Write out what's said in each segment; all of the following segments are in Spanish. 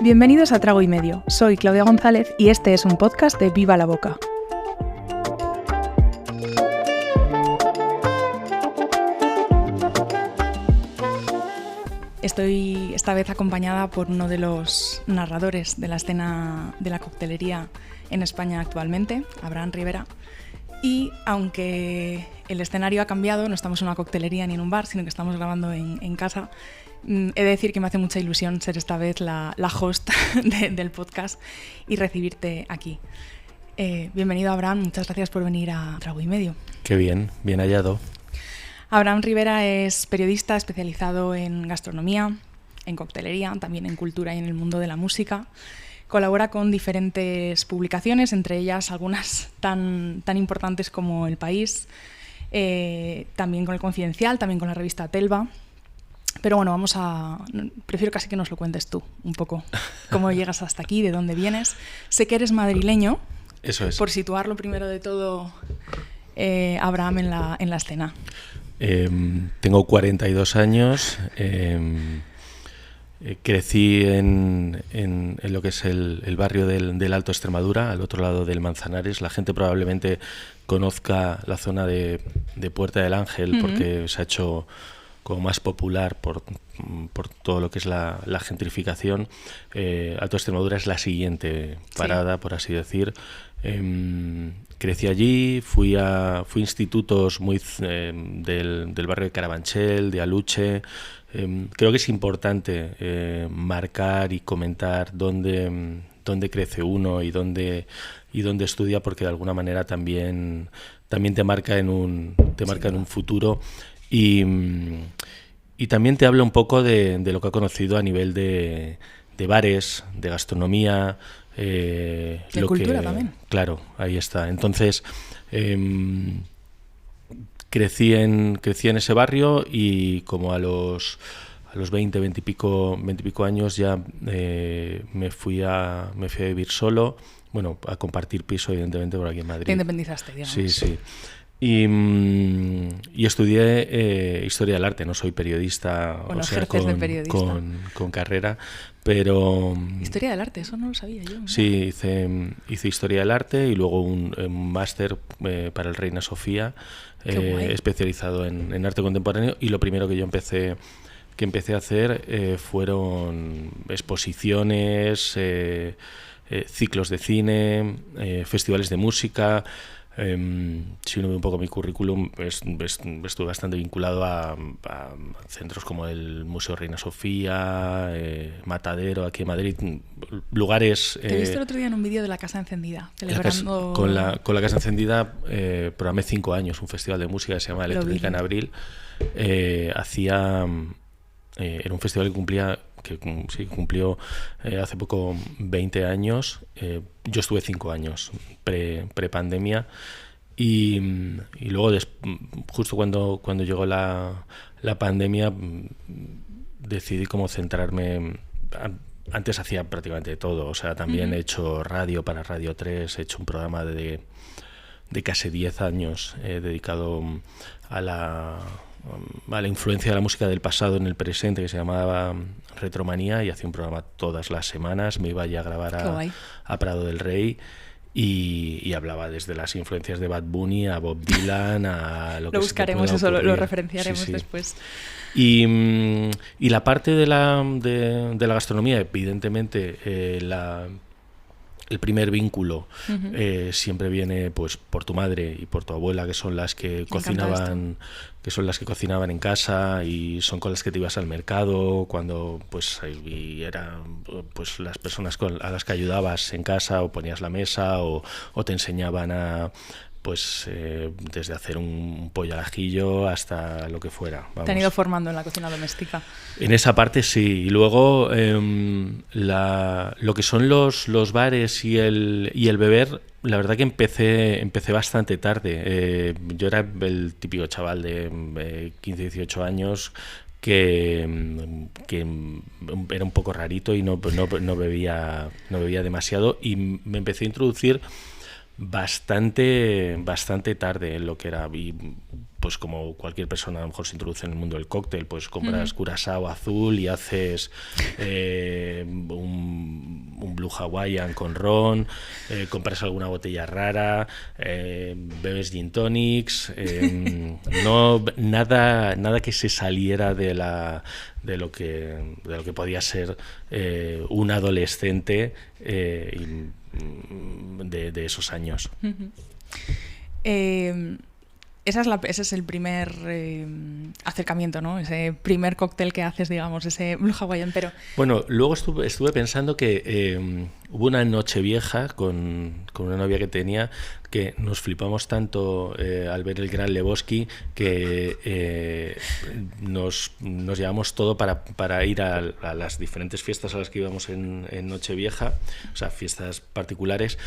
Bienvenidos a Trago y Medio. Soy Claudia González y este es un podcast de Viva la Boca. Estoy esta vez acompañada por uno de los narradores de la escena de la coctelería en España actualmente, Abraham Rivera. Y aunque el escenario ha cambiado, no estamos en una coctelería ni en un bar, sino que estamos grabando en casa, he de decir que me hace mucha ilusión ser esta vez la host del podcast y recibirte aquí. Bienvenido, Abraham, muchas gracias por venir a Trago y Medio. Qué bien, bien hallado. Abraham Rivera es periodista especializado en gastronomía, en coctelería, también en cultura y en el mundo de la música. Colabora con diferentes publicaciones, entre ellas algunas tan importantes como El País, también con El Confidencial, también con la revista Telva. Pero bueno, prefiero casi que nos lo cuentes tú un poco, cómo llegas hasta aquí, de dónde vienes. Sé que eres madrileño. Eso es. Por situarlo primero de todo, Abraham en la escena. Tengo 42 años. Crecí en lo que es el barrio del Alto Extremadura, al otro lado del Manzanares. La gente probablemente conozca la zona de Puerta del Ángel, porque se ha hecho como más popular por todo lo que es la gentrificación. Alto Extremadura es la siguiente parada, por así decir. Crecí allí, fui a institutos muy del barrio de Carabanchel, de Aluche. Creo que es importante marcar y comentar dónde crece uno y dónde estudia, porque de alguna manera también te marca en un futuro y también te habla un poco de lo que ha conocido a nivel de bares, de gastronomía. De cultura también. Claro, ahí está. Entonces, crecí en ese barrio y como a los 20 y pico años ya me fui a vivir solo, bueno, a compartir piso, evidentemente, por aquí en Madrid. Te independizaste, digamos. Sí. Y estudié Historia del Arte, no soy periodista, bueno, de periodista. Con carrera, pero... Historia del Arte, eso no lo sabía yo, ¿no? Sí, hice Historia del Arte y luego un máster para el Reina Sofía, especializado en arte contemporáneo, y lo primero que yo empecé a hacer fueron exposiciones, ciclos de cine, festivales de música. Si uno ve un poco mi currículum, estuve bastante vinculado a centros como el Museo Reina Sofía, Matadero, aquí en Madrid, lugares... Te he visto el otro día en un vídeo de La Casa Encendida, celebrando... Con la Casa Encendida programé 5 años un festival de música que se llama Electrónica en Abril. Era un festival que cumplió hace poco 20 años. Yo estuve 5 años pre-pandemia y luego justo cuando llegó la pandemia decidí como centrarme. Antes hacía prácticamente todo, o sea, también he hecho radio para Radio 3, he hecho un programa de casi 10 años dedicado a la influencia de la música del pasado en el presente, que se llamaba Retromanía, y hacía un programa todas las semanas. Me iba allí a grabar a Prado del Rey y hablaba desde las influencias de Bad Bunny a Bob Dylan a lo que buscaremos, eso lo referenciaremos después. Y la parte de la gastronomía, evidentemente, el primer vínculo siempre viene pues por tu madre y por tu abuela, que son las que cocinaban en casa y son con las que te ibas al mercado cuando y eran pues las personas a las que ayudabas en casa, o ponías la mesa o te enseñaban a desde hacer un pollo al ajillo hasta lo que fuera. Vamos. Te han ido formando en la cocina doméstica. En esa parte sí. Y luego lo que son los bares y el beber, la verdad que empecé bastante tarde. Yo era el típico chaval de 15, 18 años que era un poco rarito y no bebía demasiado, y me empecé a introducir bastante tarde en lo que era. Y pues como cualquier persona a lo mejor se introduce en el mundo del cóctel, pues compras Curaçao azul y haces un Blue Hawaiian con ron, compras alguna botella rara, bebes gin tonics, no nada que se saliera de lo que podía ser un adolescente de esos años. Ese es el primer acercamiento, ¿no? Ese primer cóctel que haces, digamos, ese Blue Hawaiian. Pero bueno, luego estuve pensando que hubo una noche vieja con una novia que tenía, que nos flipamos tanto al ver el Gran Lebowski que nos llevamos todo para ir a las diferentes fiestas a las que íbamos en Nochevieja, o sea, fiestas particulares.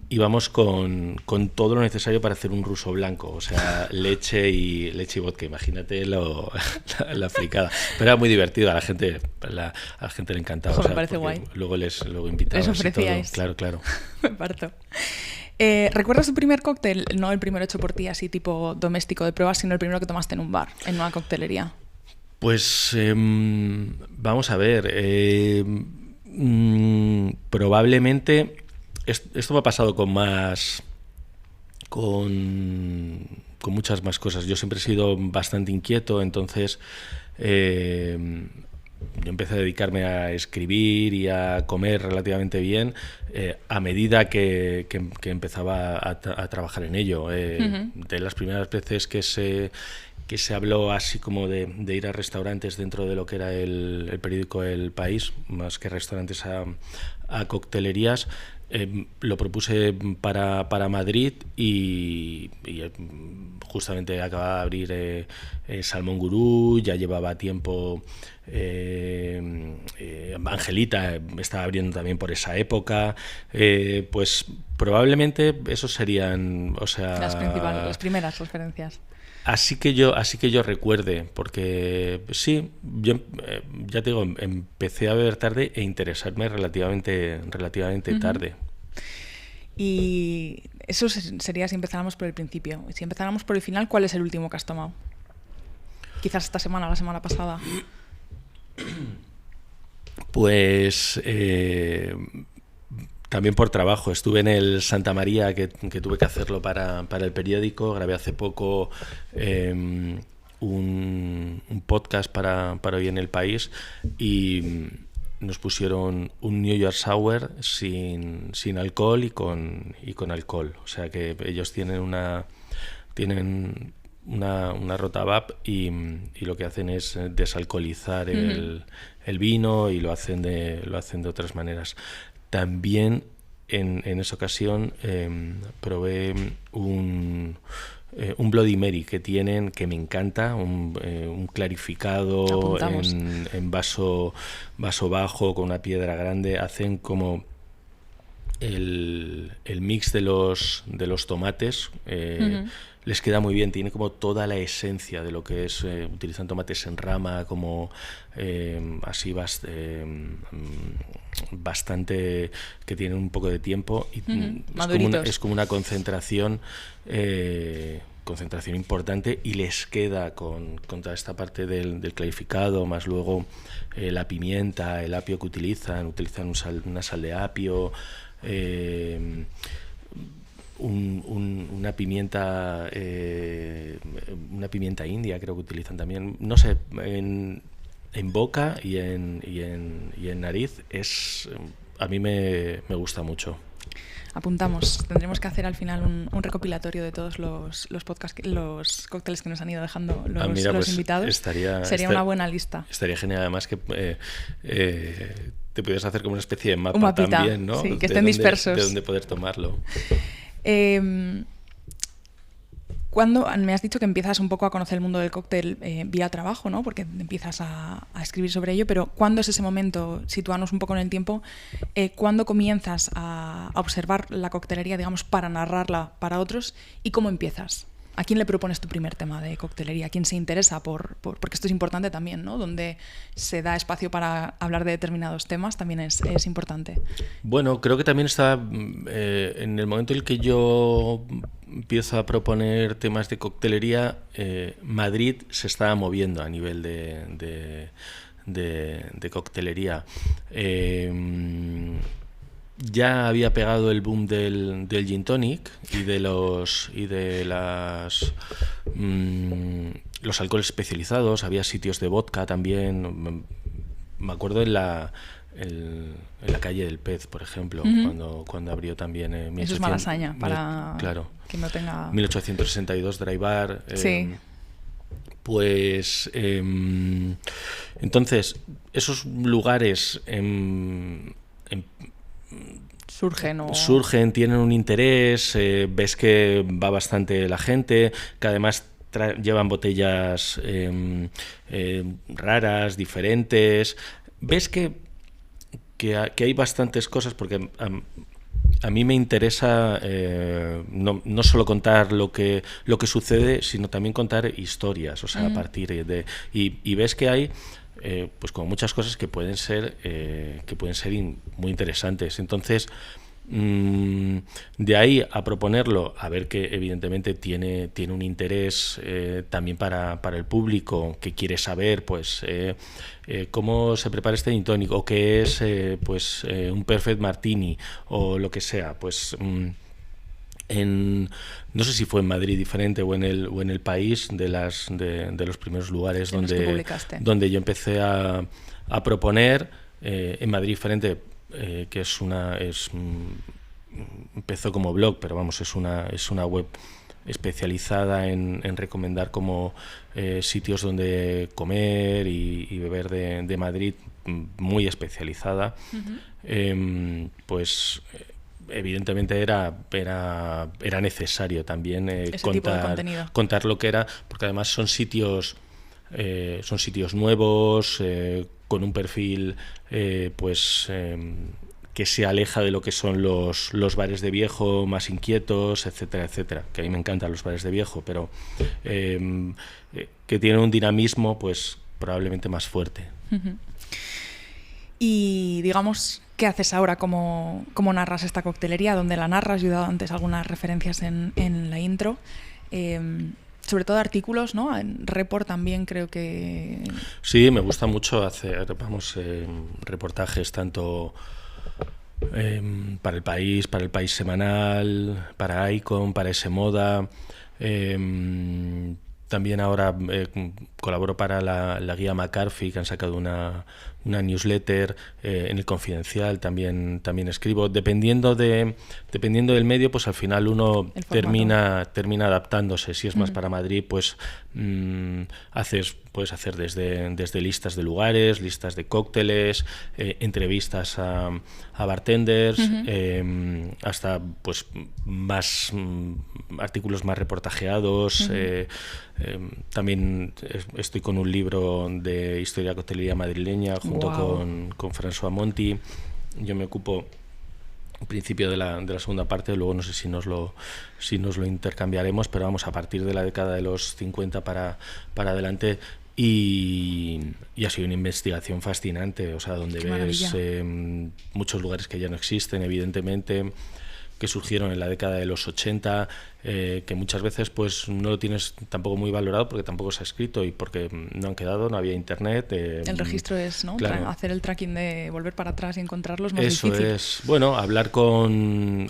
Íbamos con todo lo necesario para hacer un ruso blanco, o sea, leche y vodka. Imagínate la fricada. Pero era muy divertido, a la gente le encantaba. Ojo, o sea, me parece guay. Luego invitábamos. ¿Les ofrecíais? Claro. Me parto. ¿Recuerdas tu primer cóctel? No el primero hecho por ti, así tipo doméstico de pruebas, sino el primero que tomaste en un bar, en una coctelería. Pues vamos a ver. Probablemente esto me ha pasado con muchas más cosas. Yo siempre he sido bastante inquieto, entonces yo empecé a dedicarme a escribir y a comer relativamente bien a medida que empezaba a trabajar en ello. De las primeras veces que se habló así como de ir a restaurantes dentro de lo que era el periódico El País, más que restaurantes a coctelerías, lo propuse para Madrid y justamente acababa de abrir Salmón Gurú, ya llevaba tiempo Angelita, estaba abriendo también por esa época, pues probablemente esos serían, o sea, las principales, las primeras referencias. Así que yo recuerde, porque sí, yo ya te digo, empecé a beber tarde e interesarme relativamente tarde. Y eso sería si empezáramos por el principio. Si empezáramos por el final, ¿cuál es el último que has tomado? Quizás esta semana o la semana pasada. Pues también por trabajo. Estuve en el Santa María, que tuve que hacerlo para el periódico. Grabé hace poco un podcast para Hoy en el País y nos pusieron un New York Sour sin alcohol y con alcohol. O sea que ellos tienen una rotabap y lo que hacen es desalcoholizar el vino y lo hacen de otras maneras. También en esa ocasión probé un Bloody Mary que tienen, que me encanta, un clarificado en vaso bajo con una piedra grande. Hacen como el mix de los tomates. Les queda muy bien, tiene como toda la esencia de lo que es, utilizan tomates en rama, como así bastante, que tienen un poco de tiempo y es como una concentración importante, y les queda con toda esta parte del clarificado, más luego la pimienta, el apio que utilizan una sal de apio, una pimienta india creo que utilizan también, no sé, en boca y en nariz a mí me gusta mucho. Apuntamos, tendremos que hacer al final un recopilatorio de todos los podcasts, los cócteles que nos han ido dejando los invitados. Sería una buena lista. Estaría genial, además que te pudieras hacer como una especie de mapa también, ¿no? Sí, que estén dispersos. De dónde poder tomarlo. Cuando me has dicho que empiezas un poco a conocer el mundo del cóctel vía trabajo, ¿no? Porque empiezas a escribir sobre ello, pero ¿cuándo es ese momento? Sitúanos un poco en el tiempo. ¿Cuándo comienzas a observar la coctelería, digamos, para narrarla para otros? ¿Y cómo empiezas? ¿A quién le propones tu primer tema de coctelería? ¿A quién se interesa porque esto es importante también, ¿no? Donde se da espacio para hablar de determinados temas también es importante. Bueno, creo que también está en el momento en el que yo empiezo a proponer temas de coctelería, Madrid se estaba moviendo a nivel de coctelería. Ya había pegado el boom del gin tonic y de los alcoholes especializados. Había sitios de vodka también. Me acuerdo en la calle del Pez, por ejemplo, cuando abrió también eso es Malasaña para claro, que no tenga 1862 Dry Bar. Sí. Pues entonces esos lugares surgen, tienen un interés, ves que va bastante la gente, que además llevan botellas raras, diferentes. Ves que hay bastantes cosas, porque a mí me interesa no solo contar lo que sucede, sino también contar historias, o sea, a partir de... Y ves que hay pues como muchas cosas que pueden ser muy interesantes. Entonces, de ahí a proponerlo, a ver que evidentemente tiene un interés también para el público que quiere saber pues cómo se prepara este gin tonic, o qué es un perfect martini, o lo que sea, pues no sé si fue en Madrid diferente o en el país, de los primeros lugares donde yo empecé a proponer. En Madrid diferente, que empezó como blog, pero vamos, es una web especializada en recomendar como sitios donde comer y beber de Madrid, muy especializada. Pues evidentemente era necesario también contar lo que era, porque además son sitios nuevos, con un perfil que se aleja de lo que son los bares de viejo más inquietos, etcétera, etcétera, que a mí me encantan los bares de viejo, pero que tienen un dinamismo pues probablemente más fuerte. Y digamos, ¿qué haces ahora? ¿Cómo narras esta coctelería? ¿Dónde la narras? Yo he dado antes algunas referencias en la intro. Sobre todo artículos, ¿no? En Report también creo que... Sí, me gusta mucho hacer, reportajes tanto para El País Semanal, para Icon, para S Moda. También ahora colaboro para la guía McCarthy, que han sacado una newsletter. En El Confidencial también escribo. Dependiendo del medio, pues al final uno termina adaptándose. Si es más para Madrid, pues puedes hacer desde listas de lugares, listas de cócteles, entrevistas a bartenders, hasta pues más artículos más reportajeados. También estoy con un libro de historia de coctelería madrileña junto con François Monti. Yo me ocupo al principio de la segunda parte, luego no sé si nos lo intercambiaremos, pero vamos, a partir de la década de los 50 para adelante. Y ha sido una investigación fascinante, o sea, donde ves muchos lugares que ya no existen, evidentemente, que surgieron en la década de los 80, que muchas veces pues no lo tienes tampoco muy valorado porque tampoco se ha escrito y porque no han quedado, no había internet. El registro es, ¿no? Claro. Hacer el tracking de volver para atrás y encontrarlos más Eso difícil. Es, bueno, hablar con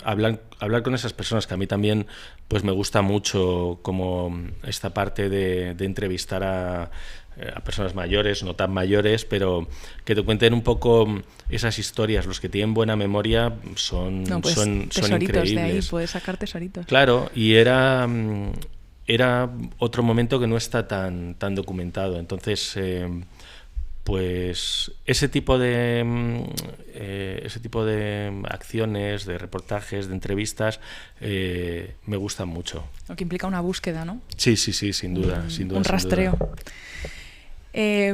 esas personas, que a mí también pues me gusta mucho, como esta parte de entrevistar a personas mayores, no tan mayores, pero que te cuenten un poco esas historias. Los que tienen buena memoria son increíbles. De ahí puedes sacar tesoritos. Claro, y era otro momento que no está tan documentado. Entonces, pues ese tipo de acciones, de reportajes, de entrevistas, me gustan mucho. Lo que implica una búsqueda, ¿no? Sí, sin duda. Un rastreo.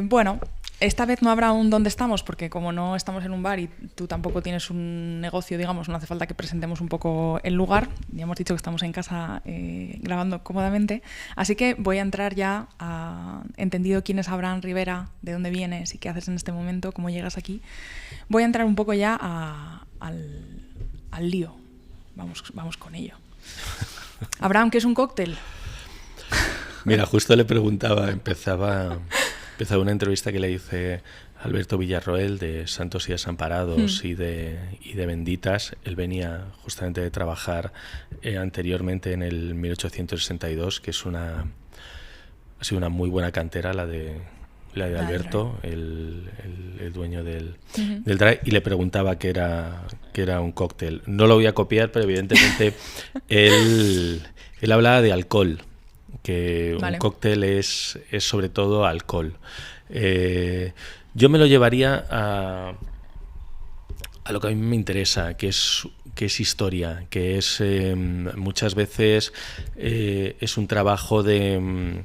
Bueno, Esta vez no habrá un dónde estamos, porque como no estamos en un bar y tú tampoco tienes un negocio, digamos, no hace falta que presentemos un poco el lugar. Ya hemos dicho que estamos en casa grabando cómodamente. Así que voy a entrar ya a entendido quién es Abraham Rivera, de dónde vienes y qué haces en este momento, cómo llegas aquí. Voy a entrar un poco ya al lío. Vamos con ello. Abraham, ¿qué es un cóctel? Mira, justo le preguntaba, empezaba una entrevista que le hice a Alberto Villarroel de Santos y Desamparados y de Benditas. Él venía justamente de trabajar anteriormente en el 1862, que ha sido una muy buena cantera la de Alberto, el dueño del Dry, y le preguntaba qué era un cóctel. No lo voy a copiar, pero evidentemente él hablaba de alcohol, que un cóctel es sobre todo alcohol. Yo me lo llevaría a lo que a mí me interesa, que es historia, que es muchas veces es un trabajo que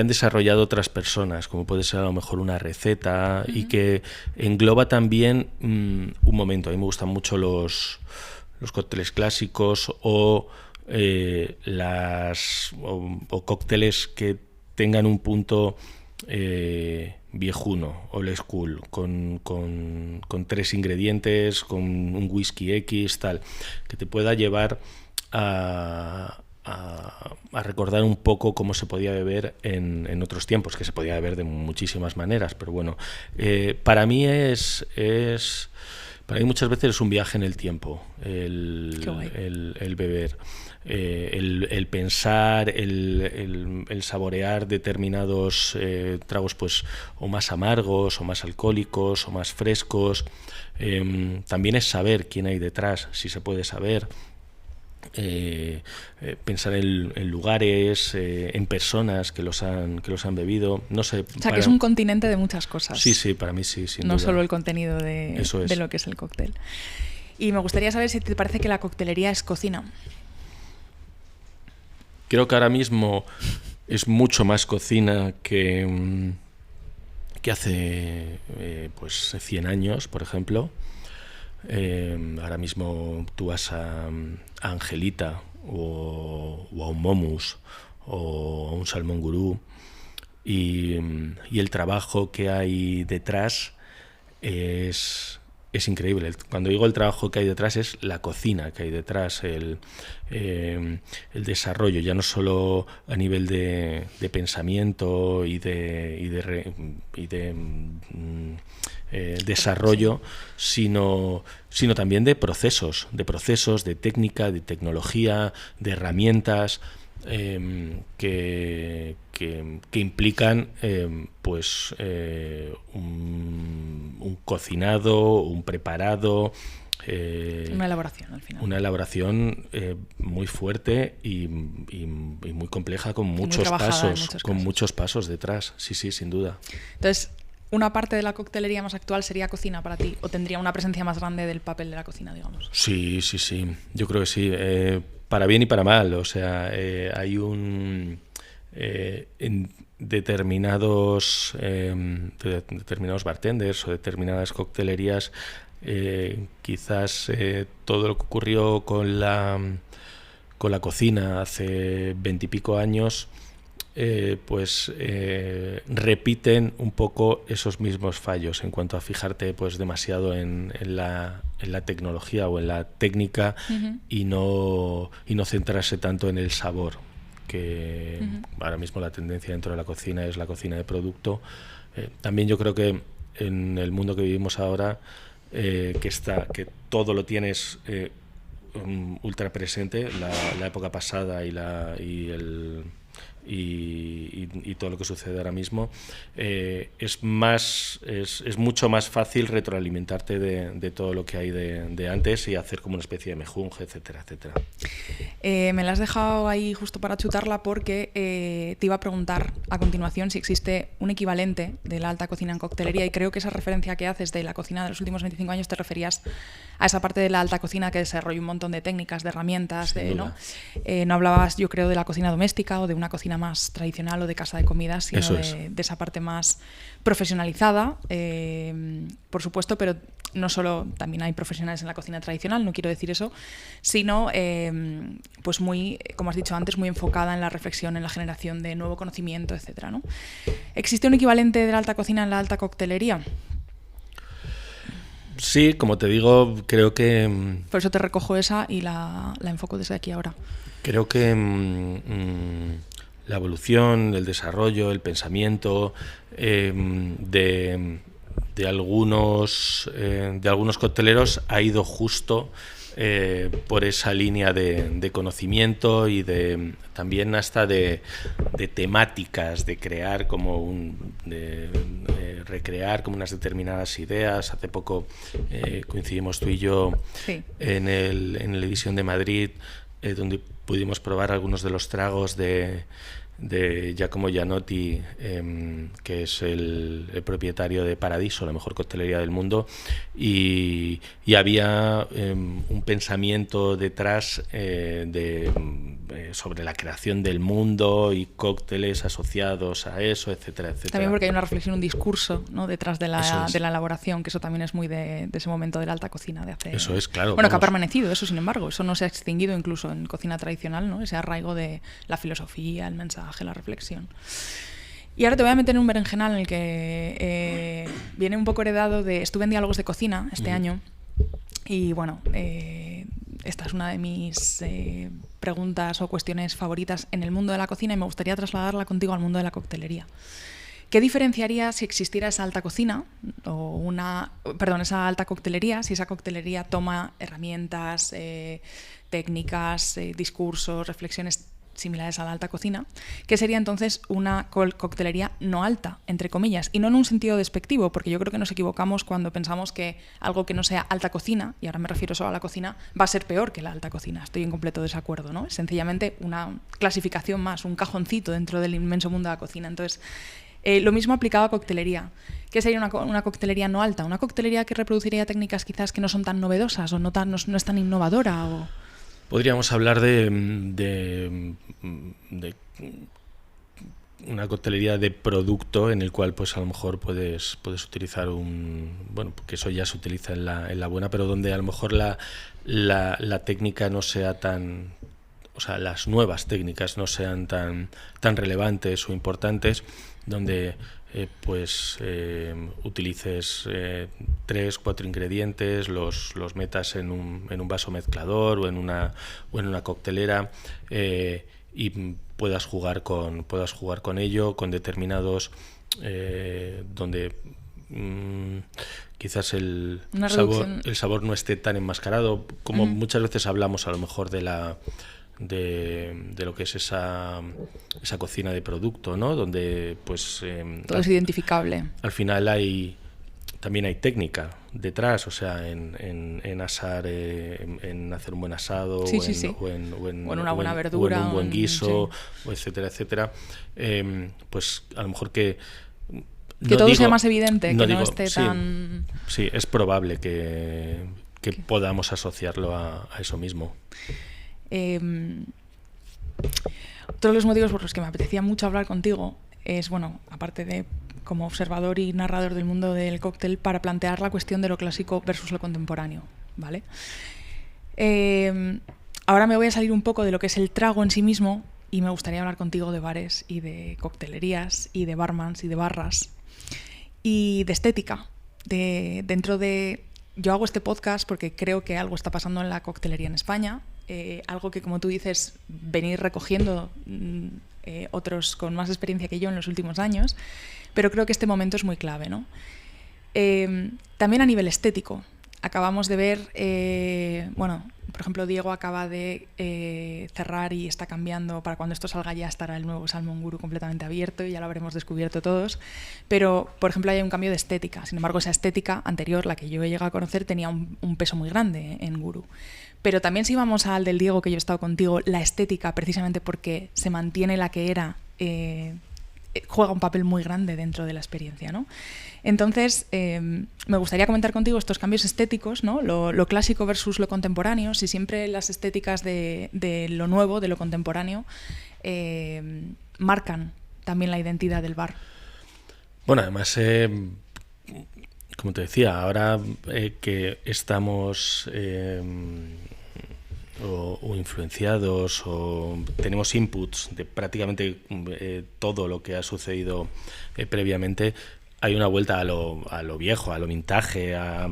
han desarrollado otras personas, como puede ser a lo mejor una receta, y que engloba también un momento. A mí me gustan mucho los cócteles clásicos o cócteles que tengan un punto viejuno, old school, con 3 ingredientes, con un whisky X, tal, que te pueda llevar a recordar un poco cómo se podía beber en otros tiempos, que se podía beber de muchísimas maneras, pero bueno, para mí para mí muchas veces es un viaje en el tiempo el beber, el pensar, el saborear determinados tragos, pues o más amargos o más alcohólicos o más frescos. También es saber quién hay detrás, si se puede saber. Pensar en lugares, en personas que los han bebido, no sé. O sea, que es un continente de muchas cosas. Sí, para mí sí, sin no duda. Solo el contenido de lo que es el cóctel. Y me gustaría saber si te parece que la coctelería es cocina. Creo que ahora mismo es mucho más cocina que hace pues 100 años, por ejemplo. Ahora mismo tú vas a Angelita o a un Momus o a un Salmón Gurú y el trabajo que hay detrás es increíble. Cuando digo el trabajo que hay detrás es la cocina que hay detrás, el desarrollo, ya no solo a nivel de pensamiento y de desarrollo, sino también de procesos, de técnica, de tecnología, de herramientas que implican un cocinado, un preparado, una elaboración al final. Una elaboración muy fuerte y muy compleja, con muchos pasos detrás. Sí, sin duda. Entonces, ¿una parte de la coctelería más actual sería cocina para ti? ¿O tendría una presencia más grande del papel de la cocina, digamos? Sí. Yo creo que sí. Para bien y para mal. O sea, hay en determinados bartenders o determinadas coctelerías, quizás todo lo que ocurrió con la cocina hace 20 y pico años, repiten un poco esos mismos fallos en cuanto a fijarte pues demasiado en la tecnología o en la técnica y no centrarse tanto en el sabor, que ahora mismo la tendencia dentro de la cocina es la cocina de producto. También yo creo que en el mundo que vivimos ahora, que todo lo tienes ultra presente, la época pasada y todo lo que sucede ahora mismo, es mucho más fácil retroalimentarte de todo lo que hay de antes y hacer como una especie de mejunje, etcétera. Me la has dejado ahí justo para chutarla porque te iba a preguntar a continuación si existe un equivalente de la alta cocina en coctelería, y creo que esa referencia que haces de la cocina de los últimos 25 años te referías a esa parte de la alta cocina que desarrolla un montón de técnicas, de herramientas, ¿no? No hablabas, yo creo, de la cocina doméstica o de una cocina más tradicional o de casa de comidas, sino de esa parte más profesionalizada, por supuesto, pero no solo también hay profesionales en la cocina tradicional, no quiero decir eso, sino pues muy, como has dicho antes, muy enfocada en la reflexión, en la generación de nuevo conocimiento, etcétera, ¿no? ¿Existe un equivalente de la alta cocina en la alta coctelería? Sí, como te digo, creo que... Por eso te recojo esa y la enfoco desde aquí ahora. Creo que la evolución, el desarrollo, el pensamiento de algunos cocteleros ha ido justo por esa línea de conocimiento y también hasta de temáticas, de crear recrear como unas determinadas ideas. Hace poco coincidimos tú y yo en la edición de Madrid, donde pudimos probar algunos de los tragos de Giacomo Gianotti, que es el propietario de Paradiso, la mejor coctelería del mundo, y había un pensamiento detrás sobre la creación del mundo y cócteles asociados a eso, etcétera, etcétera. También porque hay una reflexión, un discurso, ¿no?, detrás de la elaboración, que eso también es muy de ese momento de la alta cocina de hace... Eso es, claro. Bueno, que ha permanecido, eso sin embargo, eso no se ha extinguido incluso en cocina tradicional, ¿no?, ese arraigo de la filosofía, el mensaje, la reflexión. Y ahora te voy a meter en un berenjenal en el que viene un poco heredado de... Estuve en Diálogos de Cocina este año y bueno, esta es una de mis preguntas o cuestiones favoritas en el mundo de la cocina y me gustaría trasladarla contigo al mundo de la coctelería. ¿Qué diferenciaría si existiera esa alta cocina o esa alta coctelería, si esa coctelería toma herramientas, técnicas, discursos, reflexiones similares a la alta cocina? ¿Qué sería entonces una coctelería no alta, entre comillas? Y no en un sentido despectivo, porque yo creo que nos equivocamos cuando pensamos que algo que no sea alta cocina, y ahora me refiero solo a la cocina, va a ser peor que la alta cocina. Estoy en completo desacuerdo, ¿no? Es sencillamente una clasificación más, un cajoncito dentro del inmenso mundo de la cocina. Entonces, lo mismo aplicado a coctelería. ¿Qué sería una coctelería no alta? Una coctelería que reproduciría técnicas quizás que no son tan novedosas o no es tan innovadora o... Podríamos hablar de una coctelería de producto en el cual pues a lo mejor puedes utilizar porque eso ya se utiliza en la buena, pero donde a lo mejor la técnica no sea tan, o sea, las nuevas técnicas no sean tan relevantes o importantes, donde utilices 3-4 ingredientes, los metas en un vaso mezclador o en una coctelera, y puedas jugar con ello, con determinados donde quizás el sabor no esté tan enmascarado, como muchas veces hablamos a lo mejor de lo que es esa cocina de producto, ¿no? Donde pues todo es identificable. Al final también hay técnica detrás, o sea, en asar, en hacer un buen asado, o en una buena verdura, o en un buen guiso, o etcétera, etcétera. Pues a lo mejor que todo sea más evidente, no esté tan... Sí, es probable que podamos asociarlo a eso mismo. Todos los motivos por los que me apetecía mucho hablar contigo es, bueno, aparte de como observador y narrador del mundo del cóctel, para plantear la cuestión de lo clásico versus lo contemporáneo, ¿vale? Ahora me voy a salir un poco de lo que es el trago en sí mismo y me gustaría hablar contigo de bares y de coctelerías y de barmans y de barras y de estética. Yo hago este podcast porque creo que algo está pasando en la coctelería en España, algo que, como tú dices, venir recogiendo otros con más experiencia que yo en los últimos años, pero creo que este momento es muy clave, ¿no? También a nivel estético. Acabamos de ver, por ejemplo, Diego acaba de cerrar y está cambiando. Para cuando esto salga ya estará el nuevo Salmon Guru completamente abierto y ya lo habremos descubierto todos. Pero, por ejemplo, hay un cambio de estética. Sin embargo, esa estética anterior, la que yo he llegado a conocer, tenía un peso muy grande en Guru. Pero también, si vamos al del Diego, que yo he estado contigo, la estética, precisamente porque se mantiene la que era, juega un papel muy grande dentro de la experiencia, ¿no? Entonces, me gustaría comentar contigo estos cambios estéticos, ¿no? Lo clásico versus lo contemporáneo. Si siempre las estéticas de lo nuevo, de lo contemporáneo, marcan también la identidad del bar. Bueno, además, como te decía, ahora que estamos o influenciados o tenemos inputs de prácticamente todo lo que ha sucedido previamente, hay una vuelta a lo viejo, a lo vintage, a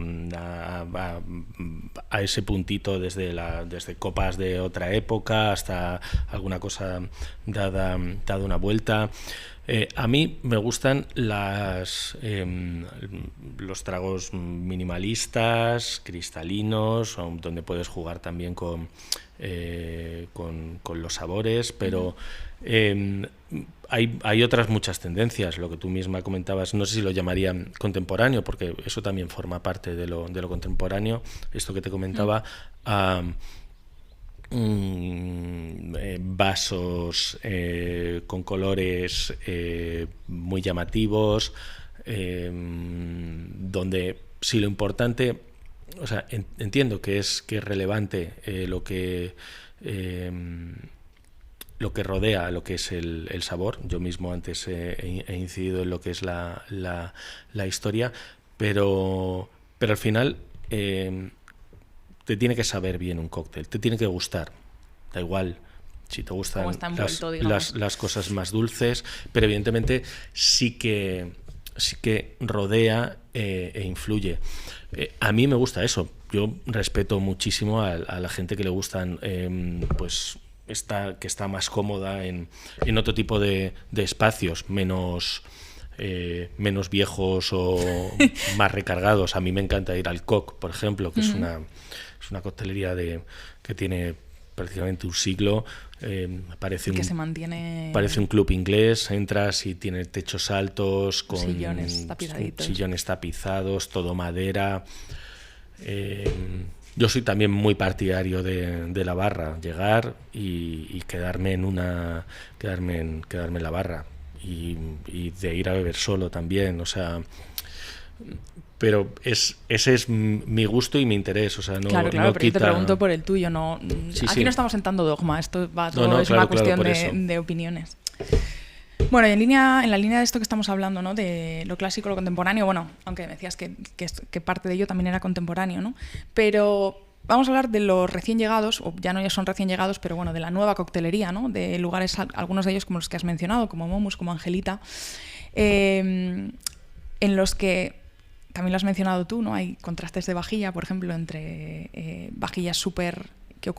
ese puntito desde copas de otra época hasta alguna cosa dada una vuelta. A mí me gustan los tragos minimalistas, cristalinos, donde puedes jugar también con los sabores, pero hay otras muchas tendencias. Lo que tú misma comentabas, no sé si lo llamaría contemporáneo, porque eso también forma parte de lo contemporáneo, esto que te comentaba, vasos con colores muy llamativos, donde si lo importante, o sea, entiendo que es relevante lo que rodea lo que es el sabor. Yo mismo antes he incidido en lo que es la historia, pero al final te tiene que saber bien un cóctel, te tiene que gustar, da igual si te gustan las cosas más dulces, pero evidentemente sí que rodea e influye. A mí me gusta eso. Yo respeto muchísimo a la gente que le gustan pues que está más cómoda en otro tipo de espacios menos viejos o más recargados. A mí me encanta ir al Coq, por ejemplo, que es una coctelería que tiene prácticamente un siglo. Parece que se mantiene. Parece un club inglés. Entras y tiene techos altos con sillones tapizados, todo madera. Yo soy también muy partidario de la barra, llegar y quedarme en la barra y de ir a beber solo también, o sea, pero ese es mi gusto y mi interés, o sea, no claro, no pero quita... yo te pregunto por el tuyo, no. Sí, aquí sí. no estamos sentando dogma, esto va todo, No, es claro, una cuestión claro, de opiniones. Bueno, y en la línea de esto que estamos hablando, ¿no? De lo clásico, lo contemporáneo, bueno, aunque me decías que parte de ello también era contemporáneo, ¿no? Pero vamos a hablar de los recién llegados, o ya no son recién llegados, pero bueno, de la nueva coctelería, ¿no? De lugares, algunos de ellos como los que has mencionado, como Momus, como Angelita, en los que, también lo has mencionado tú, ¿no? Hay contrastes de vajilla, por ejemplo, entre vajillas súper que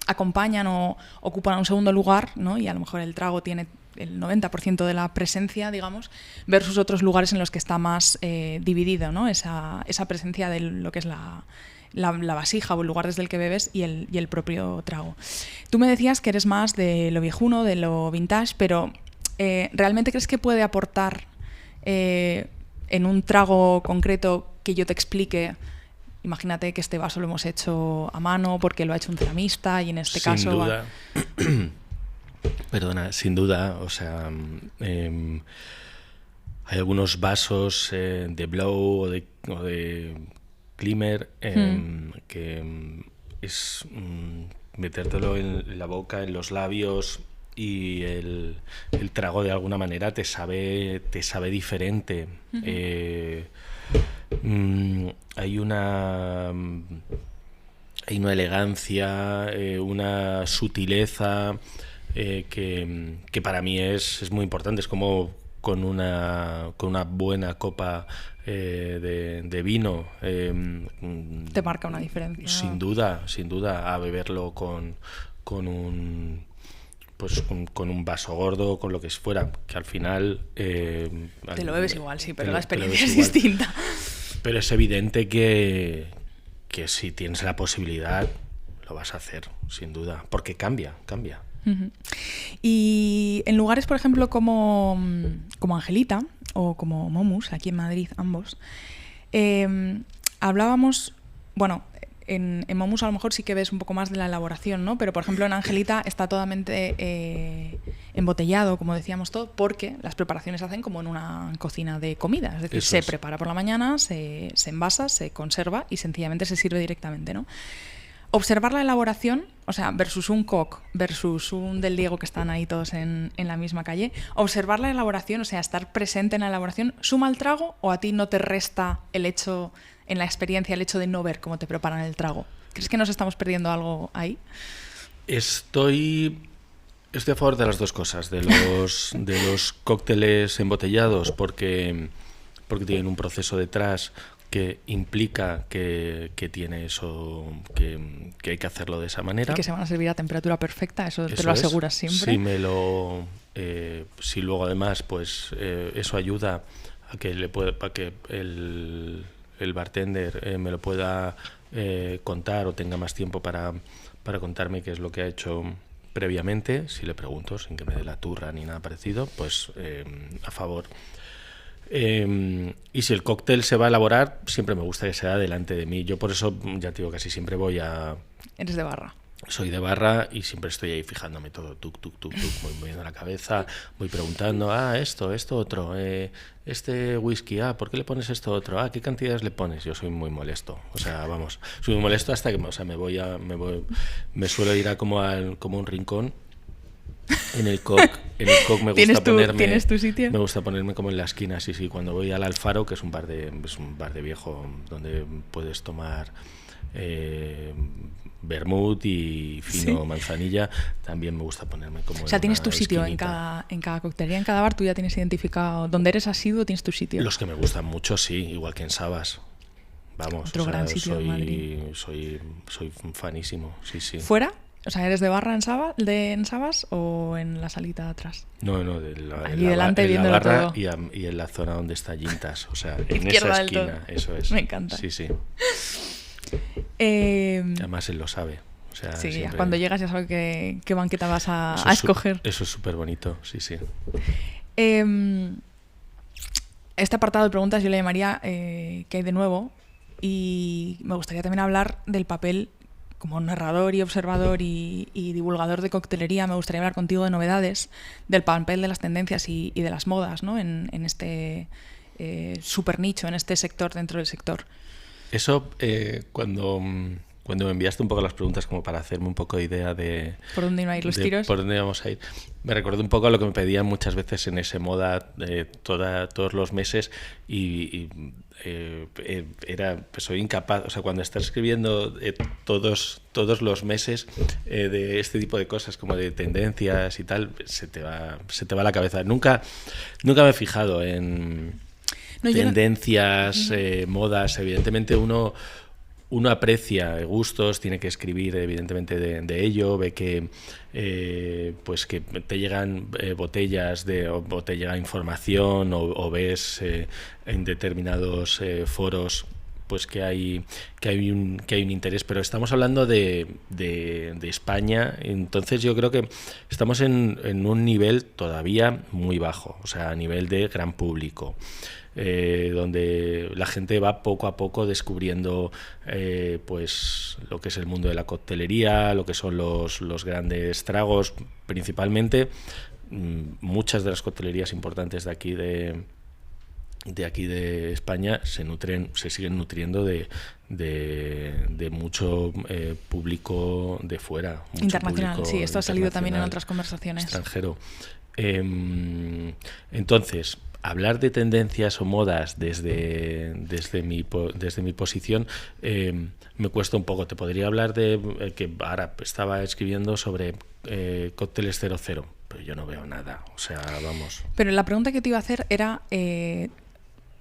acompañan o ocupan un segundo lugar, ¿no? Y a lo mejor el trago tiene el 90% de la presencia, digamos, versus otros lugares en los que está más dividido, ¿no? Esa presencia de lo que es la vasija o el lugar desde el que bebes y el propio trago. Tú me decías que eres más de lo viejuno, de lo vintage, pero ¿realmente crees que puede aportar en un trago concreto que yo te explique? Imagínate que este vaso lo hemos hecho a mano porque lo ha hecho un ceramista y en este caso... Sin duda. Perdona, sin duda, o sea... hay algunos vasos de Blow o de Klimer que es metértelo en la boca, en los labios, y el trago de alguna manera te sabe diferente. Hay una elegancia, una sutileza que para mí es muy importante. Es como con una buena copa de vino. Te marca una diferencia. Sin duda, a beberlo con un vaso gordo, con lo que fuera, que al final... te lo bebes igual, sí, pero la experiencia es distinta. Pero es evidente que si tienes la posibilidad, lo vas a hacer, sin duda, porque cambia. Uh-huh. Y en lugares, por ejemplo, como Angelita o como Momus, aquí en Madrid, ambos, hablábamos, bueno... En Momus a lo mejor sí que ves un poco más de la elaboración, ¿no? Pero, por ejemplo, en Angelita está totalmente embotellado, como decíamos todo, porque las preparaciones se hacen como en una cocina de comida. Es decir, se prepara por la mañana, se envasa, se conserva y sencillamente se sirve directamente, ¿no? observar la elaboración, o sea, versus un Koch, versus un del Diego, que están ahí todos en la misma calle, observar la elaboración, o sea, estar presente en la elaboración, ¿suma al trago o a ti no te resta el hecho, en la experiencia, el hecho de no ver cómo te preparan el trago? ¿Crees que nos estamos perdiendo algo ahí? Estoy a favor de las dos cosas, de los cócteles embotellados, porque tienen un proceso detrás que implica que tiene eso, que hay que hacerlo de esa manera. Y que se van a servir a temperatura perfecta, eso te lo aseguras siempre. Si luego además pues eso ayuda a que el bartender me lo pueda contar o tenga más tiempo para contarme qué es lo que ha hecho previamente, si le pregunto, sin que me dé la turra ni nada parecido, pues a favor. Y si el cóctel se va a elaborar, siempre me gusta que sea delante de mí. Yo por eso, ya te digo, casi siempre voy a... Eres de barra. Soy de barra y siempre estoy ahí fijándome todo, voy moviendo la cabeza, voy preguntando, esto, otro, este whisky, ¿por qué le pones esto otro? ¿Qué cantidades le pones? Yo soy muy molesto, o sea, vamos, soy muy molesto hasta que, o sea, me suelo ir a como un rincón. En el Koch me gusta ponerme. ¿Tienes tu sitio? Me gusta ponerme como en la esquina, sí. Cuando voy al Alfaro, que es un bar de viejo donde puedes tomar vermut y fino manzanilla, también me gusta ponerme como. O sea, tienes tu sitio en esquinita. cada coctelería, en cada bar, tú ya tienes identificado donde eres asiduo, tienes tu sitio. Los que me gustan mucho, sí, igual que en Sabas. Vamos, otro gran sitio de Madrid. Soy fanísimo, sí. ¿Fuera? O sea, ¿eres de barra en Sabas o en la salita de atrás? No, allí delante viéndolo barra todo. Y en la zona donde está Gintas, o sea, en Izquierda esa esquina, eso es. Me encanta. Sí. Además él lo sabe. O sea, sí, siempre... cuando llegas ya sabes qué banqueta vas a escoger. Eso es súper bonito, sí. Este apartado de preguntas yo le llamaría ¿qué hay de nuevo? Y me gustaría también hablar del papel como narrador y observador y divulgador de coctelería. Me gustaría hablar contigo de novedades, del papel de las tendencias y de las modas, ¿no? en este super nicho, en este sector dentro del sector. Eso, cuando me enviaste un poco las preguntas como para hacerme un poco de idea de... ¿Por dónde iban a ir los tiros? Por dónde íbamos a ir. Me recordé un poco a lo que me pedían muchas veces en ese moda todos los meses y soy incapaz, o sea, cuando estás escribiendo todos los meses de este tipo de cosas como de tendencias y tal, se te va la cabeza. Nunca me he fijado en tendencias, modas. Evidentemente uno aprecia gustos, tiene que escribir evidentemente de ello, ve que pues que te llegan botellas o te llega información o ves en determinados foros pues que hay un interés, pero estamos hablando de España, entonces yo creo que estamos en un nivel todavía muy bajo, o sea, a nivel de gran público. Donde la gente va poco a poco descubriendo pues lo que es el mundo de la coctelería, lo que son los grandes tragos, principalmente. Muchas de las coctelerías importantes de aquí de España se siguen nutriendo de mucho público de fuera, mucho internacional. Sí, esto ha salido también en otras conversaciones. Extranjero. Entonces, hablar de tendencias o modas desde mi posición me cuesta un poco. Te podría hablar de que ahora estaba escribiendo sobre cócteles 00, pero yo no veo nada. O sea, vamos. Pero la pregunta que te iba a hacer era,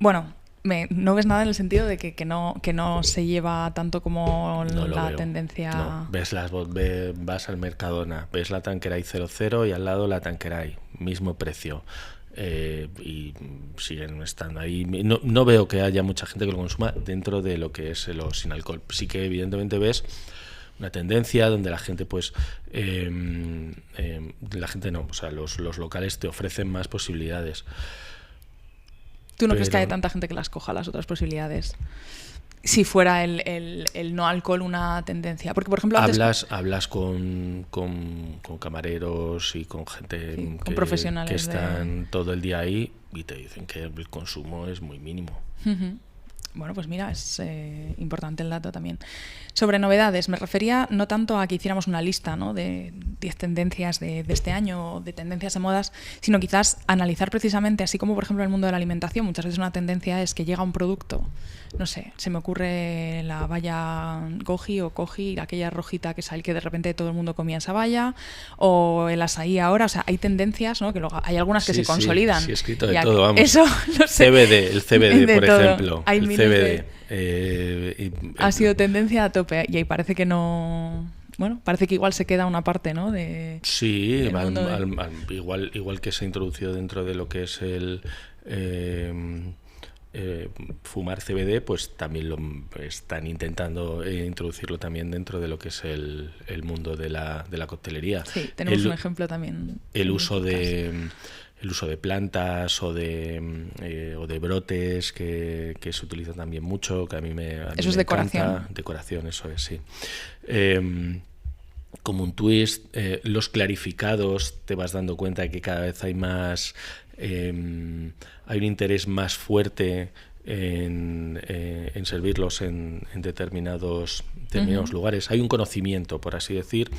no ves nada en el sentido de que no se lleva tanto como la tendencia. No. Vas al Mercadona, ves la Tanqueray 00 y al lado la Tanqueray, mismo precio. Y siguen estando ahí. No veo que haya mucha gente que lo consuma dentro de lo que es lo sin alcohol. Sí que evidentemente ves una tendencia donde la gente pues la gente no, o sea, los locales te ofrecen más posibilidades. ¿Tú no crees que haya tanta gente que las coja las otras posibilidades? Si fuera el no alcohol una tendencia. Porque, por ejemplo, hablas con camareros y con gente con profesionales que están todo el día ahí y te dicen que el consumo es muy mínimo. Uh-huh. Bueno, pues mira, es importante el dato también. Sobre novedades, me refería no tanto a que hiciéramos una lista, ¿no?, de 10 tendencias de este año, de tendencias de modas, sino quizás analizar precisamente, así como por ejemplo en el mundo de la alimentación, muchas veces una tendencia es que llega un producto, no sé, se me ocurre la valla goji o koji, aquella rojita que sale que de repente todo el mundo comía esa valla, o el açaí ahora, o sea, hay tendencias, ¿no?, que luego hay algunas que se consolidan. Sí, escrito de todo, vamos. Eso, no sé. El CBD, por todo. ejemplo. Hay el CBD. Ha sido tendencia a tope y ahí parece que no... Bueno, parece que igual se queda una parte, ¿no? Sí, igual que se ha introducido dentro de lo que es el fumar CBD, pues también lo están intentando introducirlo también dentro de lo que es el mundo de la coctelería. Sí, tenemos un ejemplo también. El uso de plantas o de brotes que se utilizan también mucho, que a mí me eso es decoración. Encanta. Decoración, eso es, sí. Como un twist, los clarificados, te vas dando cuenta de que cada vez hay más, hay un interés más fuerte en servirlos en determinados lugares. Hay un conocimiento, por así decir,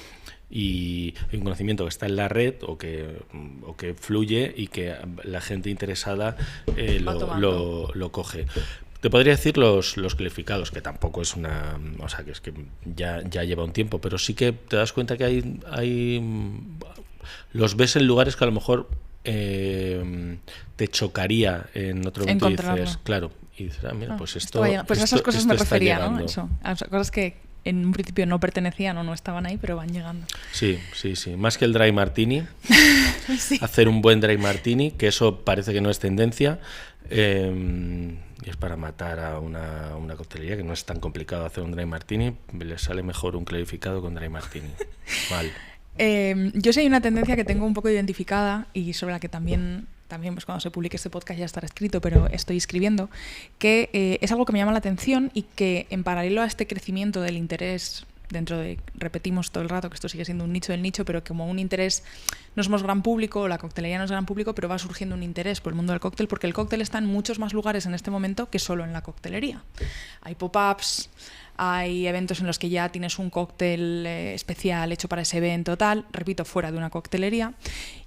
y hay un conocimiento que está en la red o que fluye y que la gente interesada lo coge. Te podría decir los clarificados, que tampoco es una... O sea, que es que ya lleva un tiempo, pero sí que te das cuenta que hay los ves en lugares que a lo mejor te chocaría en otro momento y dices, claro, y dices, mira, pues esto... Pues a esas cosas me refería, ¿no? Eso, a cosas que en un principio no pertenecían o no estaban ahí, pero van llegando. Sí. Más que el dry martini, sí. Hacer un buen dry martini, que eso parece que no es tendencia, y es para matar a una coctelería, que no es tan complicado hacer un dry martini, le sale mejor un clarificado con dry martini. Mal. Yo sé hay una tendencia que tengo un poco identificada y sobre la que también pues cuando se publique este podcast ya estará escrito, pero estoy escribiendo, que es algo que me llama la atención y que en paralelo a este crecimiento del interés dentro de, repetimos todo el rato que esto sigue siendo un nicho del nicho, pero como un interés, no somos gran público, la coctelería no es gran público, pero va surgiendo un interés por el mundo del cóctel, porque el cóctel está en muchos más lugares en este momento que solo en la coctelería. Hay pop-ups, hay eventos en los que ya tienes un cóctel especial hecho para ese evento, tal, repito, fuera de una coctelería.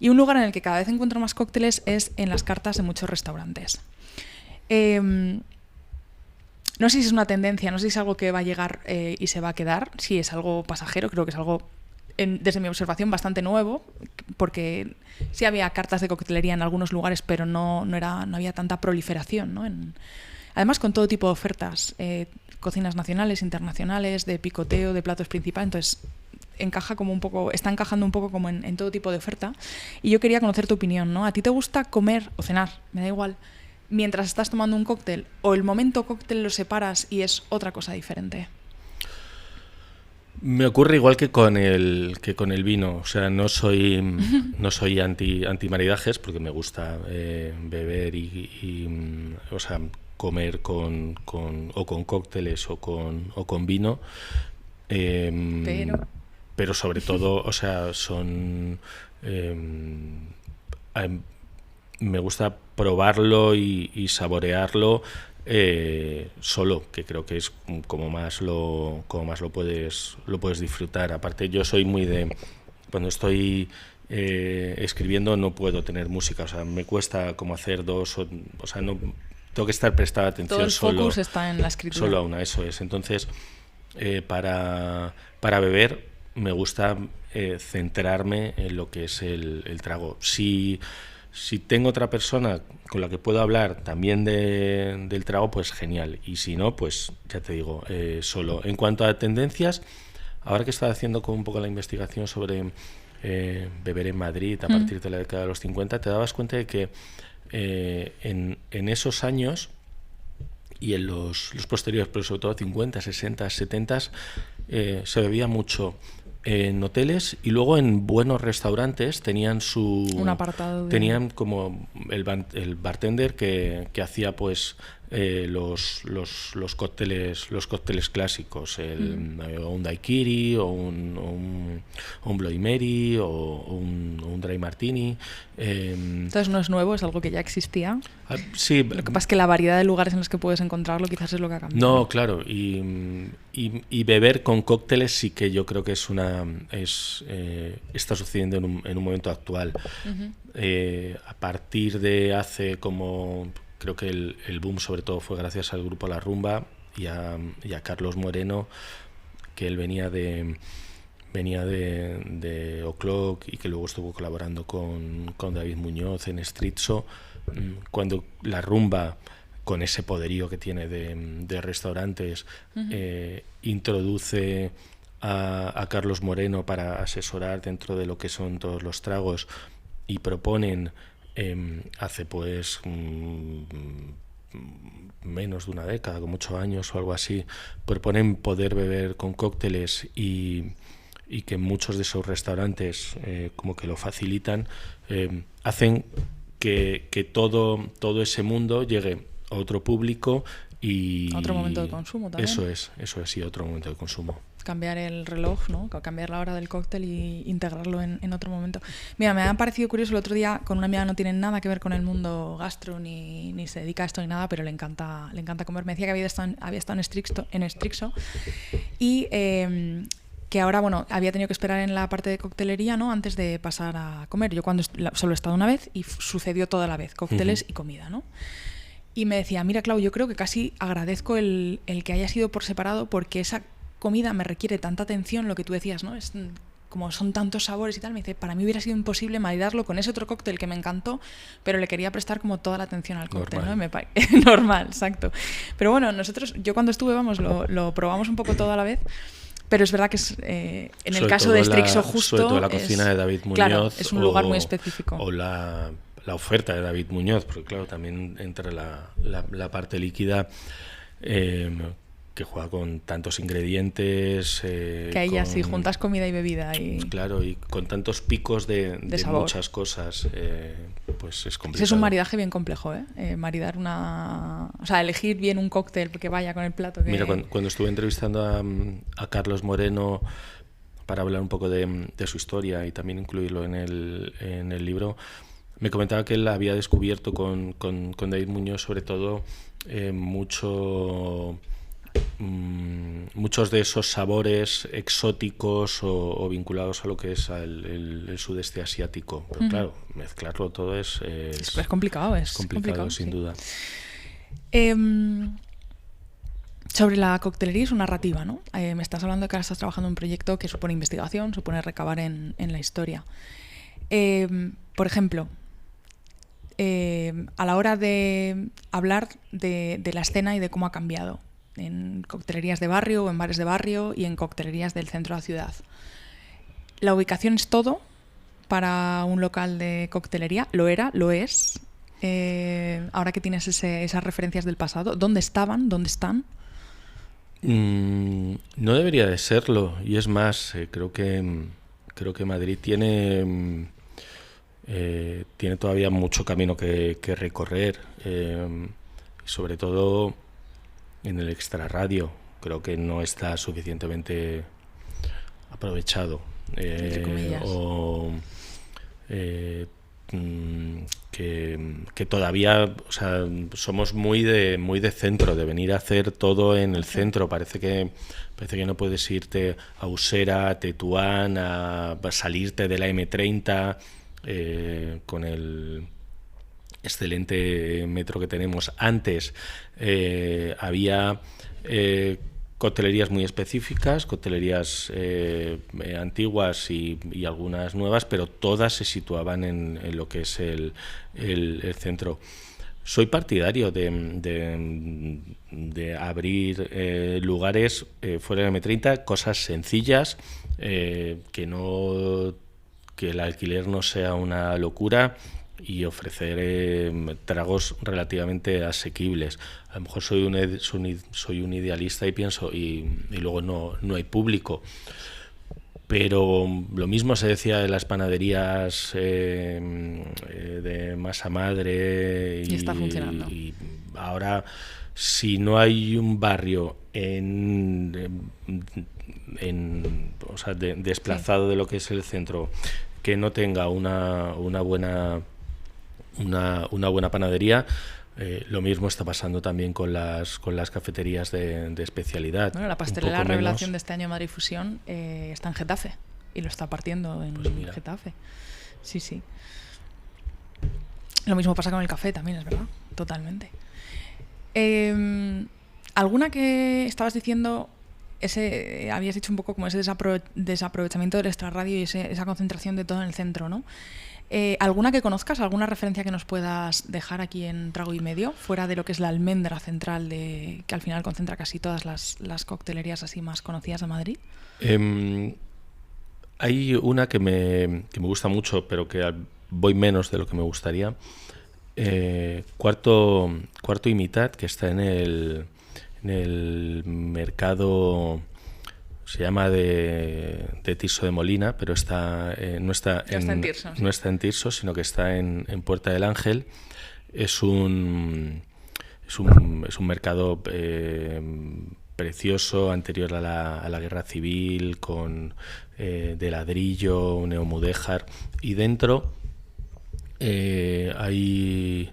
Y un lugar en el que cada vez encuentro más cócteles es en las cartas de muchos restaurantes. No sé si es una tendencia, no sé si es algo que va a llegar y se va a quedar, si es algo pasajero, creo que es algo, desde mi observación, bastante nuevo, porque sí había cartas de coctelería en algunos lugares, pero no había tanta proliferación, ¿no? Además, con todo tipo de ofertas, cocinas nacionales, internacionales, de picoteo, de platos principales, entonces está encajando un poco como en todo tipo de oferta. Y yo quería conocer tu opinión, ¿no? ¿A ti te gusta comer o cenar? Me da igual. Mientras estás tomando un cóctel, o el momento cóctel lo separas y es otra cosa diferente. Me ocurre igual que con el vino, o sea, no soy anti maridajes, porque me gusta beber y o sea, comer con cócteles o con vino, pero sobre todo, o sea, me gusta probarlo y saborearlo solo, que creo que es como más lo puedes disfrutar. Aparte, yo soy muy de, cuando estoy escribiendo no puedo tener música, o sea, me cuesta como hacer dos, o sea, no tengo que estar prestada atención. Todo el focus está en la escritura. Solo a una, eso es. Entonces, para beber me gusta centrarme en lo que es el trago. Si tengo otra persona con la que puedo hablar también del trago, pues genial. Y si no, pues ya te digo, solo. En cuanto a tendencias, ahora que estoy haciendo un poco la investigación sobre beber en Madrid a partir de la década de los 50, te dabas cuenta de que en esos años y en los posteriores, pero sobre todo 50, 60, 70, se bebía mucho en hoteles y luego en buenos restaurantes tenían un apartado tenían como el bartender que hacía pues los cócteles clásicos, o un daiquiri, o un Bloody Mary, o un dry martini. Entonces no es nuevo, es algo que ya existía. Sí. Lo que pasa es que la variedad de lugares en los que puedes encontrarlo quizás es lo que ha cambiado. No, claro, y beber con cócteles sí que yo creo que está sucediendo en un momento actual. A partir de hace como... Creo que el boom sobre todo fue gracias al grupo La Rumba y a Carlos Moreno, que él venía de O'Clock y que luego estuvo colaborando con David Muñoz en Street Show. Cuando La Rumba, con ese poderío que tiene de restaurantes, introduce a Carlos Moreno para asesorar dentro de lo que son todos los tragos y proponen hace pues menos de una década, con 8 años o algo así, proponen poder beber con cócteles y que muchos de esos restaurantes como que lo facilitan, hacen que todo ese mundo llegue a otro público y... A otro momento de consumo también. Eso es, sí, otro momento de consumo. Cambiar el reloj, ¿no? Cambiar la hora del cóctel y integrarlo en otro momento. Mira, me ha parecido curioso el otro día, con una amiga no tiene nada que ver con el mundo gastro, ni se dedica a esto ni nada, pero le encanta comer. Me decía que había estado en Strixo y que ahora, bueno, había tenido que esperar en la parte de coctelería, ¿no? Antes de pasar a comer. Yo solo he estado una vez y sucedió toda la vez, cócteles y comida, ¿no? Y me decía, mira, Clau, yo creo que casi agradezco el que haya sido por separado, porque esa comida me requiere tanta atención, lo que tú decías, ¿no? Es como son tantos sabores y tal. Me dice, para mí hubiera sido imposible maridarlo con ese otro cóctel que me encantó, pero le quería prestar como toda la atención al cóctel, normal. ¿No? Normal, exacto. Pero bueno, yo cuando estuve, lo probamos un poco todo a la vez. Pero es verdad que en el caso de Strixo justo... Sobre todo la cocina de David Muñoz. Claro, es un lugar muy específico. O la oferta de David Muñoz, porque claro, también entra la parte líquida, que juega con tantos ingredientes. Que ahí ya sí, juntas comida y bebida. Y... Claro, y con tantos picos de muchas cosas, pues es complicado. Es un maridaje bien complejo, maridar o sea, elegir bien un cóctel que vaya con el plato. Mira, cuando estuve entrevistando a Carlos Moreno para hablar un poco de su historia y también incluirlo en el libro, me comentaba que él había descubierto con David Muñoz sobre todo muchos de esos sabores exóticos o vinculados a lo que es el sudeste asiático. Pero claro, mezclarlo todo es complicado. Es complicado, sin duda. Sobre la coctelería y su narrativa, ¿no? Me estás hablando de que ahora estás trabajando en un proyecto que supone investigación, supone recabar en la historia. Por ejemplo, a la hora de hablar de la escena y de cómo ha cambiado en coctelerías de barrio o en bares de barrio y en coctelerías del centro de la ciudad. ¿La ubicación es todo para un local de coctelería? ¿Lo era? ¿Lo es? Ahora que tienes esas referencias del pasado, ¿dónde estaban? ¿Dónde están? No debería de serlo, y es más, creo que Madrid tiene todavía mucho camino que recorrer, y sobre todo en el extrarradio. Creo que no está suficientemente aprovechado, que todavía, o sea, somos muy de centro, de venir a hacer todo en el centro. Parece que no puedes irte a Usera, a Tetuán, a salirte de la M30 con el excelente metro que tenemos. Antes había coctelerías muy específicas, coctelerías antiguas y algunas nuevas, pero todas se situaban en lo que es el centro. Soy partidario de abrir lugares fuera de M30, cosas sencillas, que el alquiler no sea una locura, y ofrecer tragos relativamente asequibles. A lo mejor soy un idealista y pienso, y luego no hay público. Pero lo mismo se decía de las panaderías de masa madre. Y está funcionando. Y ahora, si no hay un barrio o sea, desplazado de lo que es el centro, que no tenga una buena panadería, lo mismo está pasando también con las cafeterías de especialidad. Bueno, la pastelera revelación de este año Madrid Fusión está en Getafe y lo está partiendo en Getafe. Sí, sí. Lo mismo pasa con el café también, es verdad, totalmente. ¿Alguna que estabas diciendo, habías dicho un poco como ese desaprovechamiento del extrarradio y esa concentración de todo en el centro, ¿no? ¿Alguna que conozcas, alguna referencia que nos puedas dejar aquí en Trago y Medio, fuera de lo que es la almendra central que al final concentra casi todas las coctelerías así más conocidas de Madrid? Hay una que me gusta mucho, pero que voy menos de lo que me gustaría. Cuarto y mitad, que está en el mercado, se llama de Tirso de Molina, pero no está en Tirso, sí. No está en Tirso, sino que está en Puerta del Ángel. Es un mercado precioso, anterior a la guerra civil, de ladrillo, neomudéjar, y dentro hay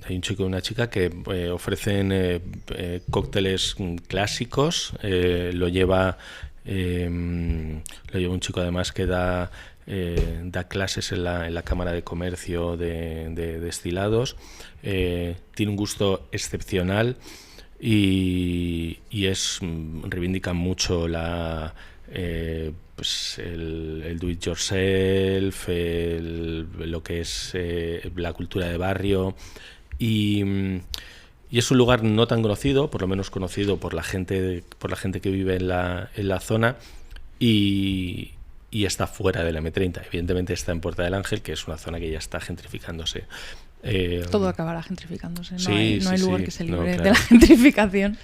un chico y una chica que ofrecen cócteles clásicos. Lo lleva un chico además que da clases en la Cámara de Comercio de destilados. Tiene un gusto excepcional y reivindican mucho pues el do it yourself, lo que es la cultura de barrio, y es un lugar no tan conocido, por lo menos conocido por la gente que vive en la zona, y está fuera del M30. Evidentemente está en Puerta del Ángel, que es una zona que ya está gentrificándose. Todo acabará gentrificándose, no hay lugar que se libre claro. de la gentrificación.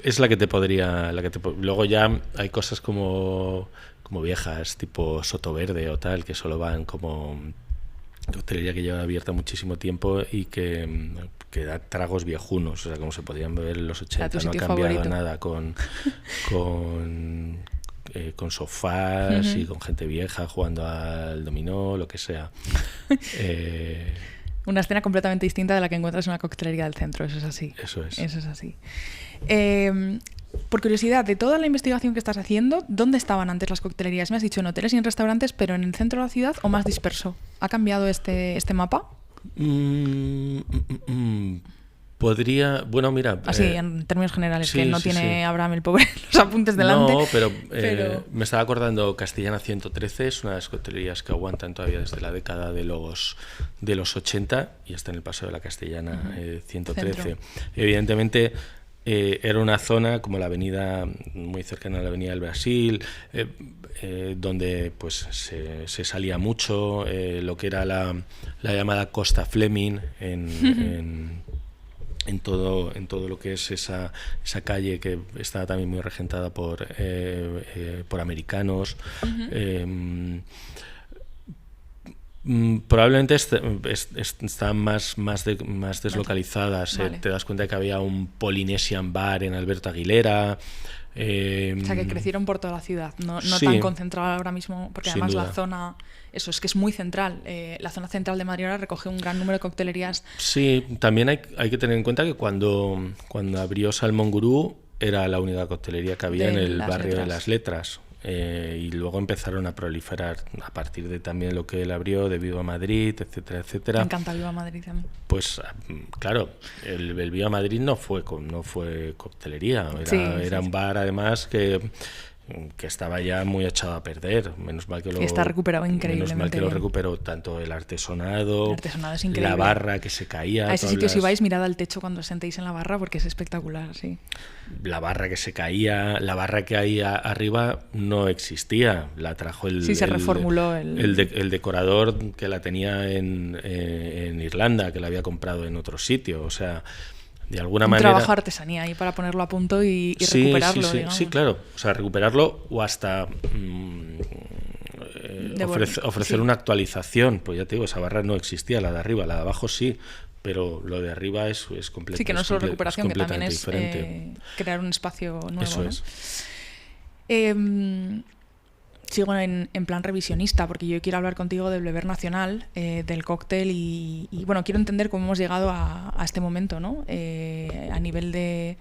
Es la que te podría... Luego ya hay cosas como viejas, tipo Soto Verde o tal, que solo van como hostelería que lleva abierta muchísimo tiempo y que da tragos viejunos. O sea, como se podían beber en los 80, no ha cambiado favorito. Nada con sofás y con gente vieja jugando al dominó, lo que sea. Una escena completamente distinta de la que encuentras en una coctelería del centro, eso es así. Eso es así. Por curiosidad, de toda la investigación que estás haciendo, ¿dónde estaban antes las coctelerías? Me has dicho en hoteles y en restaurantes, pero ¿en el centro de la ciudad o más disperso? ¿Ha cambiado este mapa? Podría... Bueno, mira... Así, en términos generales, sí, que no sí, tiene sí. Abraham el pobre los apuntes delante. No, pero me estaba acordando, Castellana 113 es una de las coctelerías que aguantan todavía desde la década de los 80 y está en el Paseo de la Castellana 113. Centro. Evidentemente era una zona como la avenida, muy cercana a la avenida del Brasil, donde pues se salía mucho, lo que era la llamada Costa Fleming en todo lo que es esa calle que está también muy regentada por americanos. Probablemente están más deslocalizadas. Vale. Te das cuenta que había un Polynesian Bar en Alberto Aguilera. O sea, que crecieron por toda la ciudad, no tan concentrada ahora mismo, porque además la zona, eso es que es muy central. La zona central de Madrid ahora recoge un gran número de coctelerías. Sí, también hay que tener en cuenta que cuando abrió Salmón Gurú era la única coctelería que había en el barrio de las Letras. Y luego empezaron a proliferar a partir de también lo que él abrió de Viva Madrid, etcétera, etcétera. Me encanta Viva Madrid también. Pues claro, el Viva Madrid no fue coctelería, era un bar además que estaba ya muy echado a perder. Menos mal que está recuperado increíblemente. Menos mal que lo recuperó tanto el artesonado es increíble. La barra que se caía. A ese sitio si vais, mirad al techo cuando os sentéis en la barra porque es espectacular, sí. La barra que se caía, la barra que hay arriba no existía, la trajo se reformuló el decorador que la tenía en Irlanda, que la había comprado en otro sitio, o sea, de alguna manera... trabajo artesanía ahí para ponerlo a punto y recuperarlo, digamos. Sí, claro, o sea, recuperarlo o hasta ofrecer una actualización. Pues ya te digo, esa barra no existía, la de arriba, la de abajo sí, pero lo de arriba es completamente diferente. Sí, que no es solo recuperación, que también es crear un espacio nuevo. Eso ¿no? es. Sigo en plan revisionista, porque yo quiero hablar contigo del beber nacional, del cóctel y bueno, quiero entender cómo hemos llegado a este momento, ¿no? A nivel de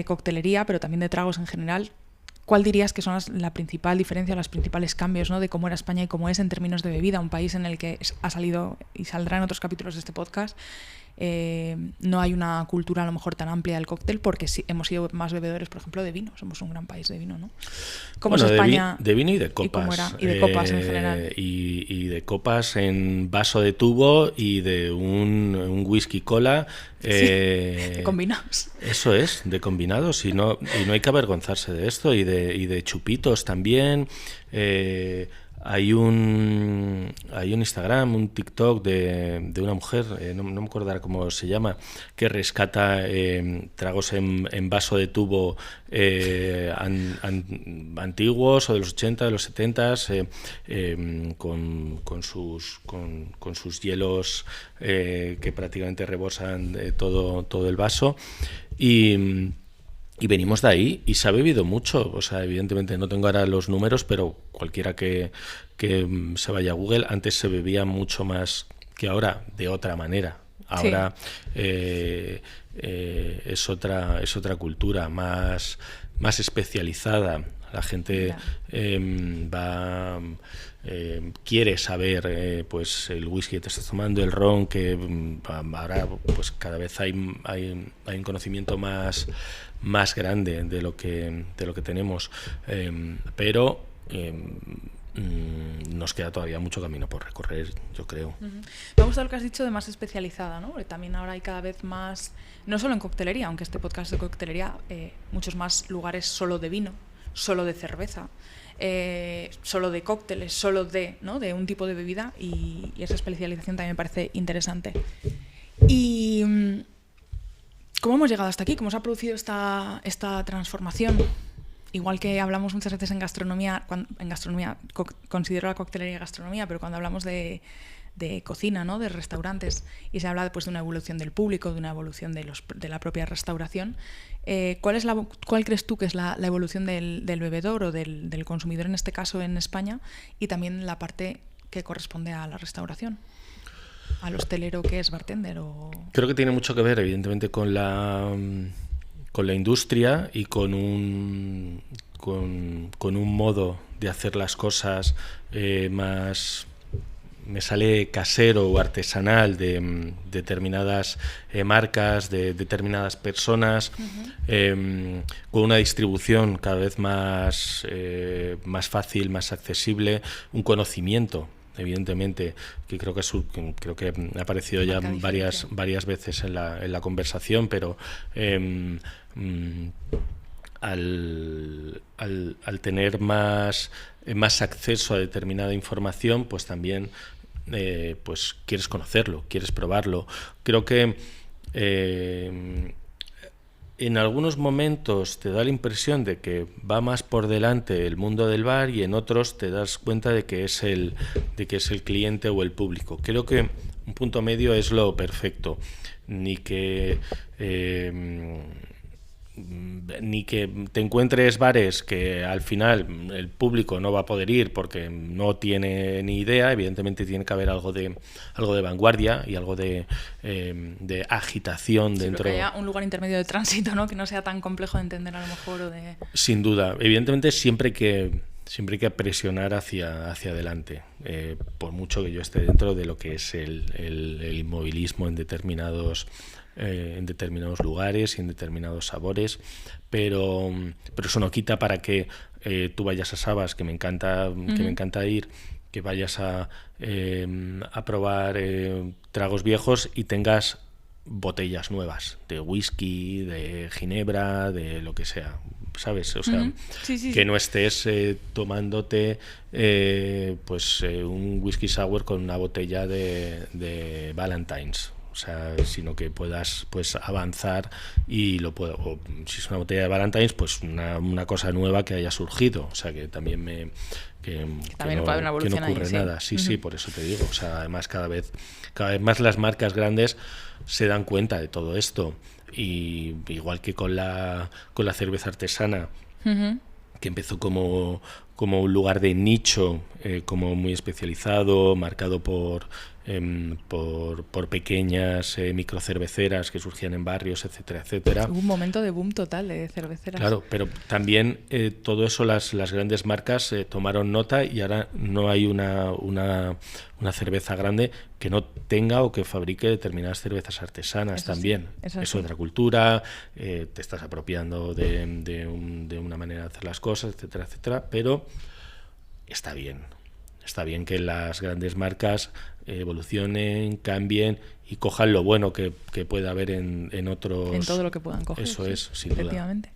coctelería, pero también de tragos en general. ¿Cuál dirías que son la principal diferencia, los principales cambios, ¿no? De cómo era España y cómo es en términos de bebida? Un país en el que ha salido y saldrá en otros capítulos de este podcast. No hay una cultura a lo mejor tan amplia del cóctel porque sí, hemos sido más bebedores, por ejemplo, de vino. Somos un gran país de vino, ¿no? ¿Cómo es España? De vino y de copas. ¿Y cómo era? Y de copas en general. Y de copas en vaso de tubo y de un whisky cola. De combinados. Eso es, de combinados. Y no hay que avergonzarse de esto. Y de chupitos también. Hay un Instagram, un TikTok de una mujer, no me acuerdo ahora cómo se llama, que rescata tragos en vaso de tubo antiguos o de los 80, de los 70, con sus hielos que prácticamente rebosan todo el vaso. Y venimos de ahí y se ha bebido mucho. O sea, evidentemente no tengo ahora los números, pero cualquiera que se vaya a Google, antes se bebía mucho más que ahora, de otra manera. Ahora sí. Es otra cultura más especializada. La gente quiere saber pues el whisky que te estás tomando, el ron, que ahora pues cada vez hay un conocimiento más grande de lo que tenemos, pero nos queda todavía mucho camino por recorrer, yo creo. Me ha gustado lo que has dicho de más especializada, ¿no? Porque también ahora hay cada vez más, no solo en coctelería, aunque este podcast es de coctelería, muchos más lugares solo de vino, solo de cerveza, solo de cócteles, solo de un tipo de bebida, y esa especialización también me parece interesante. Y ¿cómo hemos llegado hasta aquí? ¿Cómo se ha producido esta transformación? Igual que hablamos muchas veces en gastronomía, considero la coctelería gastronomía, pero cuando hablamos de cocina, ¿no? De restaurantes, y se habla pues, de una evolución del público, de una evolución de la propia restauración, ¿cuál crees tú que es la evolución del bebedor o del consumidor en este caso en España, y también la parte que corresponde a la restauración? ¿Al hostelero que es bartender? Creo que tiene mucho que ver, evidentemente, con la industria y con un modo de hacer las cosas más, me sale casero o artesanal, de determinadas marcas, de determinadas personas, con una distribución cada vez más fácil, más accesible, un conocimiento, evidentemente, que creo que ha aparecido ya varias veces en la conversación, pero al tener más acceso a determinada información, pues también pues quieres conocerlo, quieres probarlo. Creo que en algunos momentos te da la impresión de que va más por delante el mundo del bar, y en otros te das cuenta de que es el cliente o el público. Creo que un punto medio es lo perfecto, ni que te encuentres bares que al final el público no va a poder ir porque no tiene ni idea. Evidentemente tiene que haber algo de vanguardia y algo de agitación dentro. Que haya un lugar intermedio de tránsito, ¿no? Que no sea tan complejo de entender a lo mejor. Sin duda. Evidentemente siempre hay que presionar hacia adelante, por mucho que yo esté dentro de lo que es el inmovilismo en determinados lugares y en determinados sabores, pero eso no quita para que tú vayas a Sabas, que me encanta ir, que vayas a probar tragos viejos y tengas botellas nuevas de whisky, de ginebra, de lo que sea, ¿sabes? O sea, que no estés tomándote un whisky sour con una botella de Valentine's, o sea, sino que puedas pues avanzar y lo puedo, o si es una botella de Ballantines, pues una cosa nueva que haya surgido, o sea, que también que también no, puede haber una que no evolución ocurre ahí, nada. Sí, por eso te digo, o sea, además cada vez más las marcas grandes se dan cuenta de todo esto, y igual que con la cerveza artesana, que empezó como un lugar de nicho, como muy especializado, marcado por pequeñas microcerveceras que surgían en barrios, etcétera, etcétera. Hubo un momento de boom total de cerveceras. Claro, pero también todo eso las grandes marcas tomaron nota, y ahora no hay una cerveza grande que no tenga o que fabrique determinadas cervezas artesanas. Eso también. Sí, es otra cultura, te estás apropiando de una manera de hacer las cosas, etcétera, etcétera, pero está bien. Está bien que las grandes marcas evolucionen, cambien y cojan lo bueno que pueda haber en otros. En todo lo que puedan coger. Eso sí, es, sin efectivamente.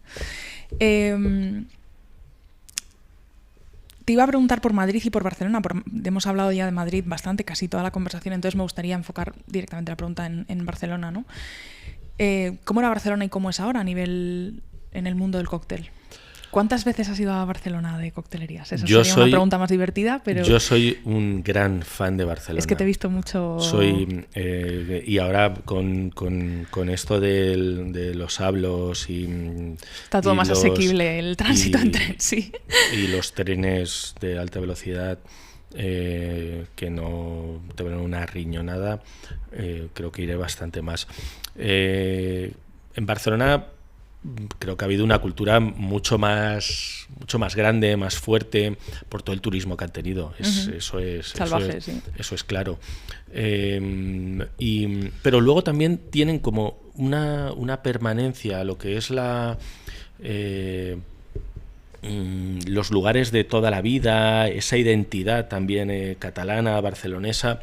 Duda. Te iba a preguntar por Madrid y por Barcelona. Hemos hablado ya de Madrid bastante, casi toda la conversación, entonces me gustaría enfocar directamente la pregunta en Barcelona, ¿no? ¿Cómo era Barcelona y cómo es ahora a nivel en el mundo del cóctel? ¿Cuántas veces has ido a Barcelona de coctelerías? Esa sería una pregunta más divertida, pero... Yo soy un gran fan de Barcelona. Es que te he visto mucho... Y ahora con esto de los hablos y... Está todo más asequible el tránsito en tren, sí. Y los trenes de alta velocidad que no te ven una riñonada, creo que iré bastante más. En Barcelona... creo que ha habido una cultura mucho más grande, más fuerte, por todo el turismo que han tenido. Eso es salvaje, sí. Eso es claro. Pero luego también tienen como una permanencia a lo que es los lugares de toda la vida, esa identidad también catalana, barcelonesa,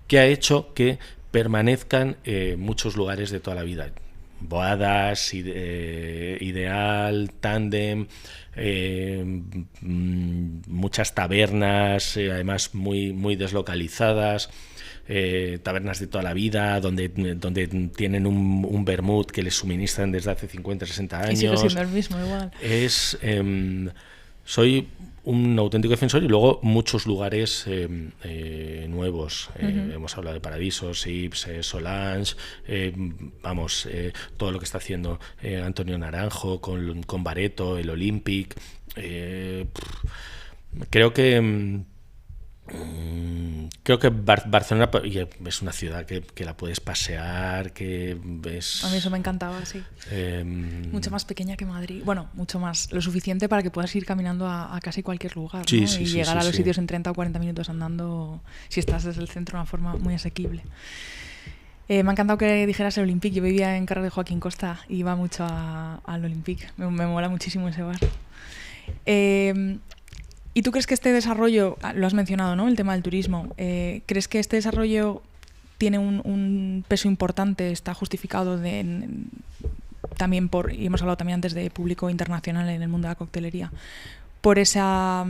que ha hecho que permanezcan muchos lugares de toda la vida. Boadas, Ideal, Tándem, muchas tabernas, además muy deslocalizadas, tabernas de toda la vida, donde tienen un vermut que les suministran desde hace 50, 60 años. Y sigue siendo el mismo igual. Soy un auténtico defensor, y luego muchos lugares nuevos. Hemos hablado de Paradisos, Ips, Solange, todo lo que está haciendo Antonio Naranjo con Bareto, el Olympic. Creo que Barcelona es una ciudad que la puedes pasear, que ves... A mí eso me encantaba, sí. Mucho más pequeña que Madrid. Bueno, mucho más. Lo suficiente para que puedas ir caminando a casi cualquier lugar, sí, ¿no? Sí, y sí, llegar a los sí. sitios en 30 o 40 minutos andando, si estás desde el centro, de una forma muy asequible. Me ha encantado que dijeras el Olympic. Yo vivía en Carrer de Joaquín Costa y iba mucho al Olympic. Me mola muchísimo ese bar. ¿Y tú crees que este desarrollo, lo has mencionado, ¿no? El tema del turismo, ¿crees que este desarrollo tiene un peso importante, está justificado también y hemos hablado también antes de público internacional en el mundo de la coctelería, por esa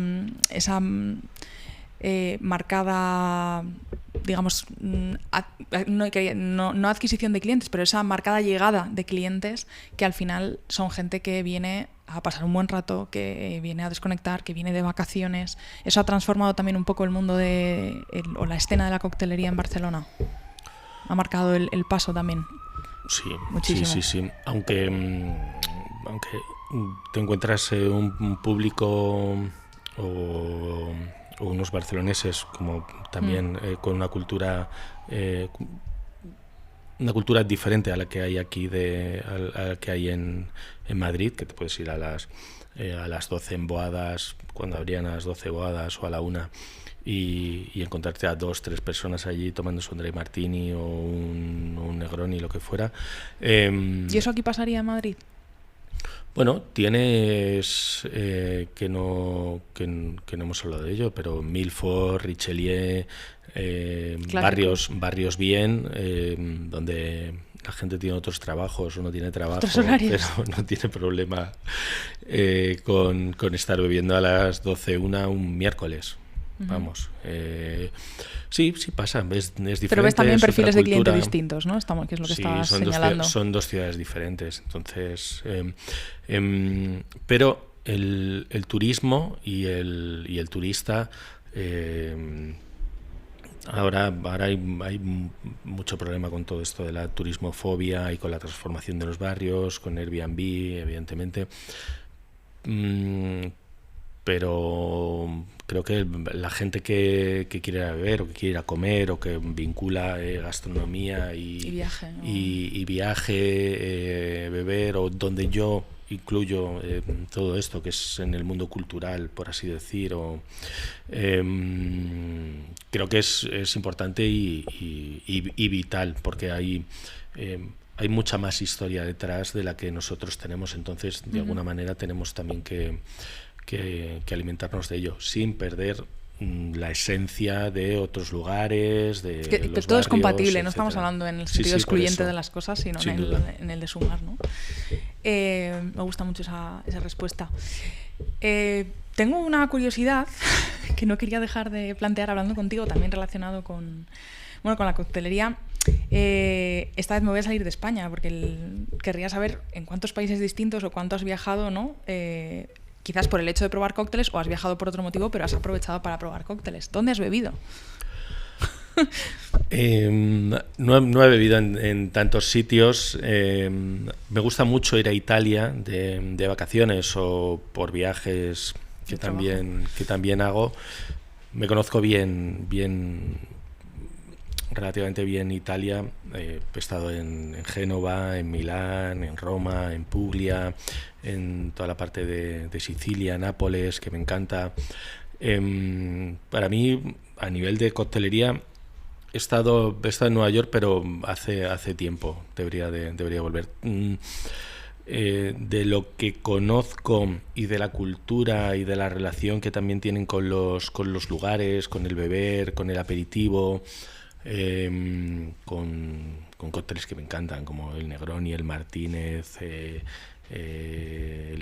marcada, digamos, no adquisición de clientes, pero esa marcada llegada de clientes que al final son gente que viene a pasar un buen rato, que viene a desconectar, que viene de vacaciones? ¿Eso ha transformado también un poco el mundo o la escena de la coctelería en Barcelona? ¿Ha marcado el paso también? Sí, muchísimo. Sí. Aunque te encuentras un público o unos barceloneses como también con una cultura diferente a la que hay aquí, a la que hay en Madrid, que te puedes ir a las 12 en Boadas, cuando abrían a las 12 Boadas, o a la 1, y encontrarte a 2, 3 personas allí tomando un Dry Martini o un Negroni, lo que fuera. ¿Y eso aquí pasaría en Madrid? Bueno, tienes que no hemos hablado de ello, pero Milford, Richelieu, barrios bien, donde la gente tiene otros trabajos, uno tiene trabajo, pero no tiene problema con estar bebiendo a las 12, 1 un miércoles. Vamos. Sí, Sí, sí pasa, es diferente. Pero ves también perfiles de cliente cultura. distintos, ¿no? Que es lo que Sí, estabas señalando. Son dos ciudades diferentes. Entonces, pero el turismo y el turista, ahora hay mucho problema con todo esto de la turismofobia y con la transformación de los barrios, con Airbnb, evidentemente. Pero creo que la gente que quiere ir a beber o que quiere ir a comer o que vincula gastronomía y viaje, ¿no? y viaje, beber, o donde yo incluyo todo esto que es en el mundo cultural, por así decir, creo que es importante y vital, porque hay mucha más historia detrás de la que nosotros tenemos. Entonces, de alguna manera tenemos también que alimentarnos de ello, sin perder la esencia de otros lugares, de que los todo barrios, es compatible, etcétera. no estamos hablando en el sentido excluyente de las cosas, sino en el de sumar, ¿no? Me gusta mucho esa respuesta. Tengo una curiosidad que no quería dejar de plantear hablando contigo, también relacionado con la coctelería. Esta vez me voy a salir de España, porque querría saber en cuántos países distintos o cuánto has viajado, ¿no? Quizás por el hecho de probar cócteles, o has viajado por otro motivo, pero has aprovechado para probar cócteles. ¿Dónde has bebido? No he bebido en tantos sitios. Me gusta mucho ir a Italia de vacaciones o por viajes que también hago. Me conozco relativamente bien Italia. He estado en Génova, en Milán, en Roma, en Puglia, en toda la parte de Sicilia, Nápoles, que me encanta. Para mí, a nivel de coctelería, he estado en Nueva York, pero hace tiempo. Debería volver. De lo que conozco y de la cultura y de la relación que también tienen con los lugares, con el beber, con el aperitivo, con cócteles que me encantan, como el Negroni, el Martínez, el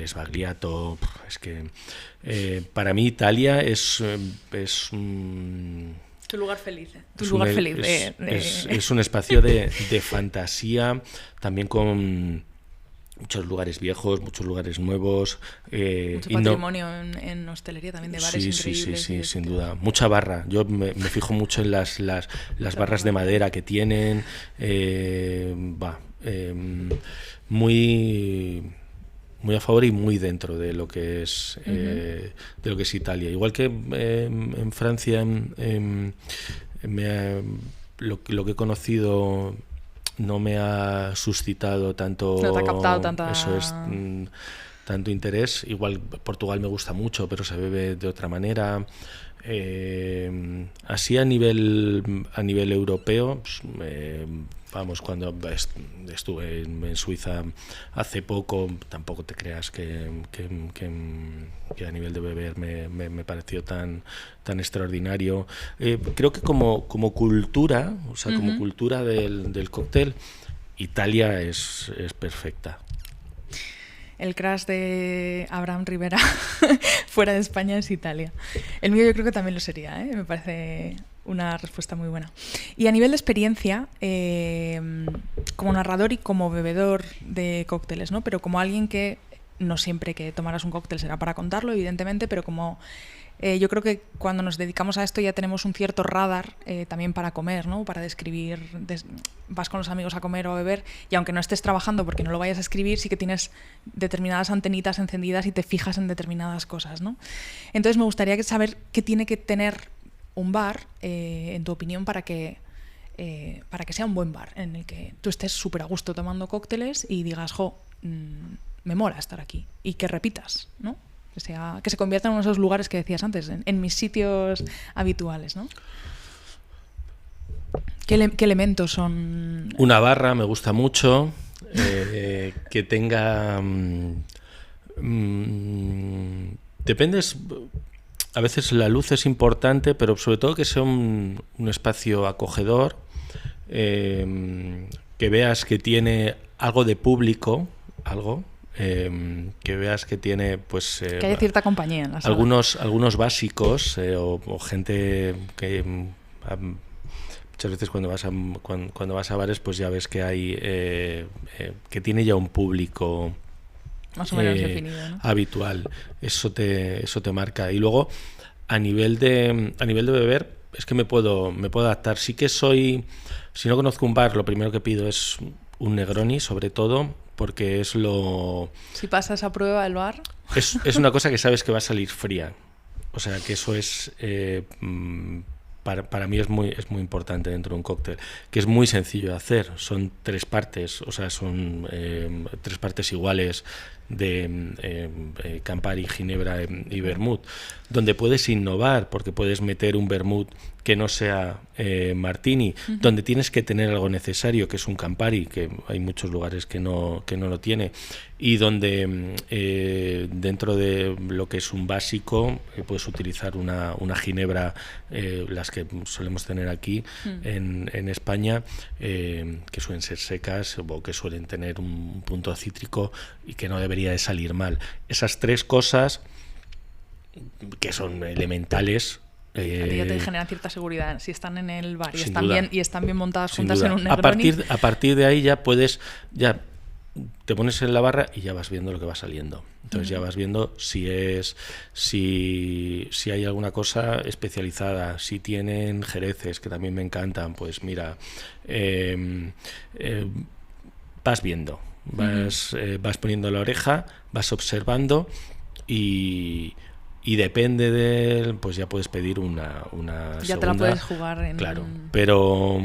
Sbagliato. Es que para mí Italia es tu lugar feliz. Es un espacio de fantasía, también con muchos lugares viejos, muchos lugares nuevos. Mucho patrimonio en hostelería también, de bares increíbles. Sí, sin duda. Mucha barra. Yo me fijo mucho en las barras de madera que tienen. Muy a favor y muy dentro de lo que es Italia. Igual que en Francia, lo que he conocido no me ha suscitado tanto, no te ha captado tanta... tanto interés. Igual Portugal me gusta mucho, pero se bebe de otra manera. Así a nivel europeo, pues, cuando estuve en Suiza hace poco, tampoco te creas que a nivel de beber me pareció tan extraordinario. Creo que como cultura, o sea, como cultura del cóctel, Italia es perfecta. El crush de Abraham Rivera fuera de España es Italia. El mío yo creo que también lo sería, ¿eh? Me parece una respuesta muy buena. Y a nivel de experiencia, como narrador y como bebedor de cócteles, ¿no? Pero como alguien que no siempre que tomaras un cóctel será para contarlo, evidentemente, pero como yo creo que cuando nos dedicamos a esto ya tenemos un cierto radar también para comer, ¿no? Para describir, vas con los amigos a comer o a beber y aunque no estés trabajando porque no lo vayas a escribir, sí que tienes determinadas antenitas encendidas y te fijas en determinadas cosas, ¿no? Entonces me gustaría saber qué tiene que tener un bar, en tu opinión, para que sea un buen bar, en el que tú estés súper a gusto tomando cócteles y digas, me mola estar aquí, y que repitas, ¿no? Que se convierta en uno de esos lugares que decías antes, en mis sitios habituales, ¿no? ¿Qué elementos son? Una barra me gusta mucho, que tenga... dependes... A veces la luz es importante, pero sobre todo que sea un espacio acogedor, que veas que tiene algo de público, que veas que tiene pues que haya cierta compañía en la sala. algunos básicos o gente que muchas veces cuando vas a bares, pues ya ves que hay que tiene ya un público más o menos definido, ¿no? Habitual. Eso te marca. Y luego a nivel de beber, es que me puedo adaptar. Sí que si no conozco un bar, lo primero que pido es un Negroni, sobre todo, porque es lo... Si pasas a prueba del bar... Es una cosa que sabes que va a salir fría. O sea, que eso es... Para mí es muy importante dentro de un cóctel, que es muy sencillo de hacer. Son 3 partes, o sea, son 3 partes iguales de Campari, Ginebra y Vermut, donde puedes innovar, porque puedes meter un Vermut que no sea Martini, donde tienes que tener algo necesario, que es un Campari, que hay muchos lugares que no lo tiene, y donde dentro de lo que es un básico puedes utilizar una Ginebra, las que solemos tener aquí en España, que suelen ser secas o que suelen tener un punto cítrico y que no debería de salir mal. Esas 3 cosas que son elementales. A ti ya te generan cierta seguridad si están en el bar y están bien montadas Sin juntas duda. en un Negroni. A partir de ahí ya te pones en la barra y ya vas viendo lo que va saliendo. Entonces ya vas viendo si hay alguna cosa especializada, si tienen jereces, que también me encantan, pues mira, vas viendo, vas poniendo la oreja, vas observando y depende de él, pues ya puedes pedir una ya segunda. Te la puedes jugar en... Claro, pero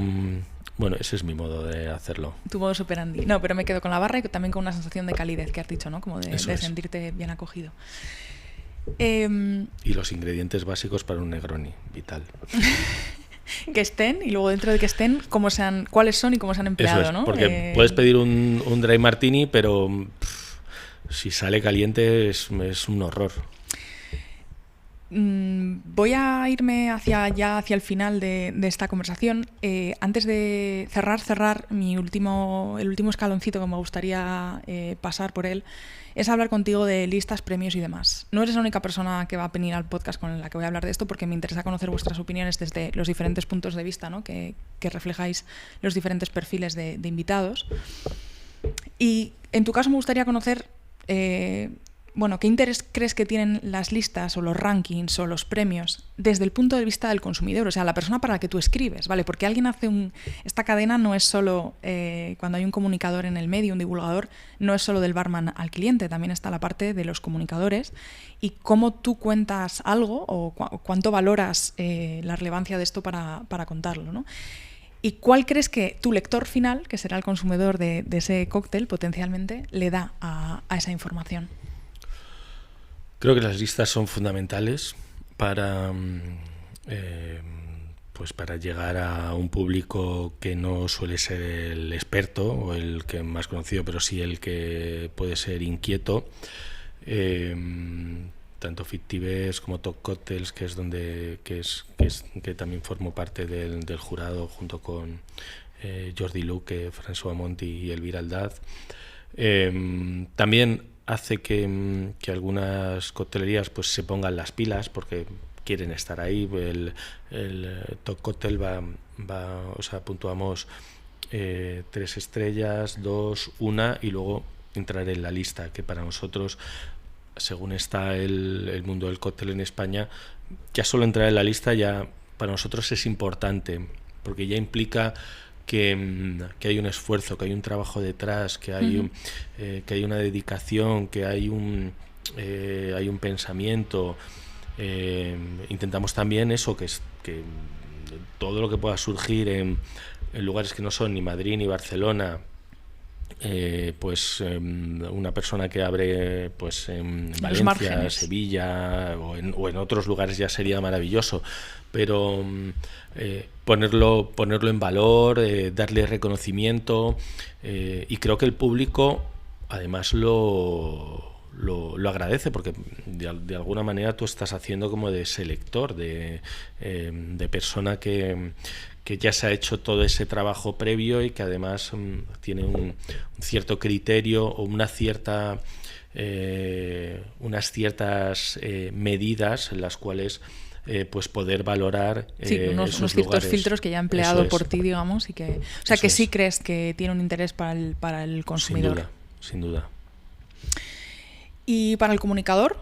bueno, ese es mi modo de hacerlo. Tu modo superandi. No, pero me quedo con la barra y también con una sensación de calidez que has dicho, ¿no? Como de sentirte bien acogido. Y los ingredientes básicos para un Negroni, vital. Que estén, y luego dentro de que estén, cuáles son y cómo se han empleado, Eso es, ¿no? Porque puedes pedir un Dry Martini, pero si sale caliente es un horror. Voy a irme hacia el final de esta conversación. Antes de cerrar el último escaloncito que me gustaría pasar por él es hablar contigo de listas, premios y demás. No eres la única persona que va a venir al podcast con la que voy a hablar de esto, porque me interesa conocer vuestras opiniones desde los diferentes puntos de vista, ¿no? que reflejáis los diferentes perfiles de invitados. Y en tu caso me gustaría conocer... ¿qué interés crees que tienen las listas o los rankings o los premios desde el punto de vista del consumidor? O sea, la persona para la que tú escribes, ¿vale? Porque alguien hace esta cadena no es solo, cuando hay un comunicador en el medio, un divulgador, no es solo del barman al cliente, también está la parte de los comunicadores y cómo tú cuentas algo o cuánto valoras la relevancia de esto para contarlo, ¿no? ¿Y cuál crees que tu lector final, que será el consumidor de ese cóctel, potencialmente le da a esa información? Creo que las listas son fundamentales para llegar a un público que no suele ser el experto o el que más conocido, pero sí el que puede ser inquieto. Tanto Fictives como Top Cocktails, que es que también formo parte del jurado junto con Jordi Luque, François Monti y Elvira Aldaz. También hace que algunas coctelerías pues se pongan las pilas porque quieren estar ahí. El Top Cocktail puntuamos 3 estrellas, 2, 1 y luego entrar en la lista, que para nosotros, según está el mundo del cóctel en España, ya solo entrar en la lista ya para nosotros es importante, porque ya implica que hay un esfuerzo, que hay un trabajo detrás, que hay una dedicación, que hay un pensamiento. Intentamos también eso, que todo lo que pueda surgir en lugares que no son ni Madrid ni Barcelona, una persona que abre pues en Valencia, Sevilla o en otros lugares ya sería maravilloso, pero ponerlo en valor, darle reconocimiento, y creo que el público además lo agradece, porque de alguna manera tú estás haciendo como de selector, de persona que ya se ha hecho todo ese trabajo previo y que además tiene un cierto criterio o unas ciertas medidas en las cuales pues poder valorar unos ciertos lugares. Filtros que ya ha empleado por ti, digamos, y que, o sea, que sí crees que tiene un interés para el consumidor. Sin duda. ¿Y para el comunicador?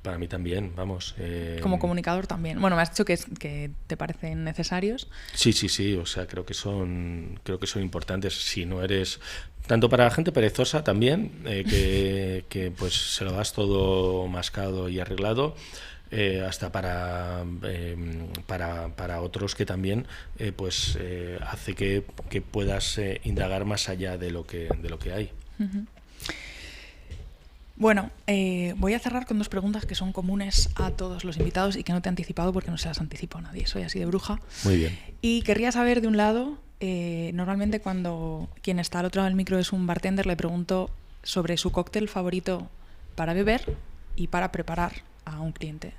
Para mí también, vamos. Como comunicador también. Bueno, me has dicho que te parecen necesarios. Sí. O sea, creo que son importantes. Si no eres tanto para la gente perezosa también, que pues se lo das todo mascado y arreglado, hasta para otros que también pues hace que puedas indagar más allá de lo que hay. Uh-huh. Bueno, voy a cerrar con 2 preguntas que son comunes a todos los invitados y que no te he anticipado porque no se las anticipo a nadie, soy así de bruja. Muy bien. Y querría saber, de un lado, normalmente cuando quien está al otro lado del micro es un bartender, le pregunto sobre su cóctel favorito para beber y para preparar a un cliente.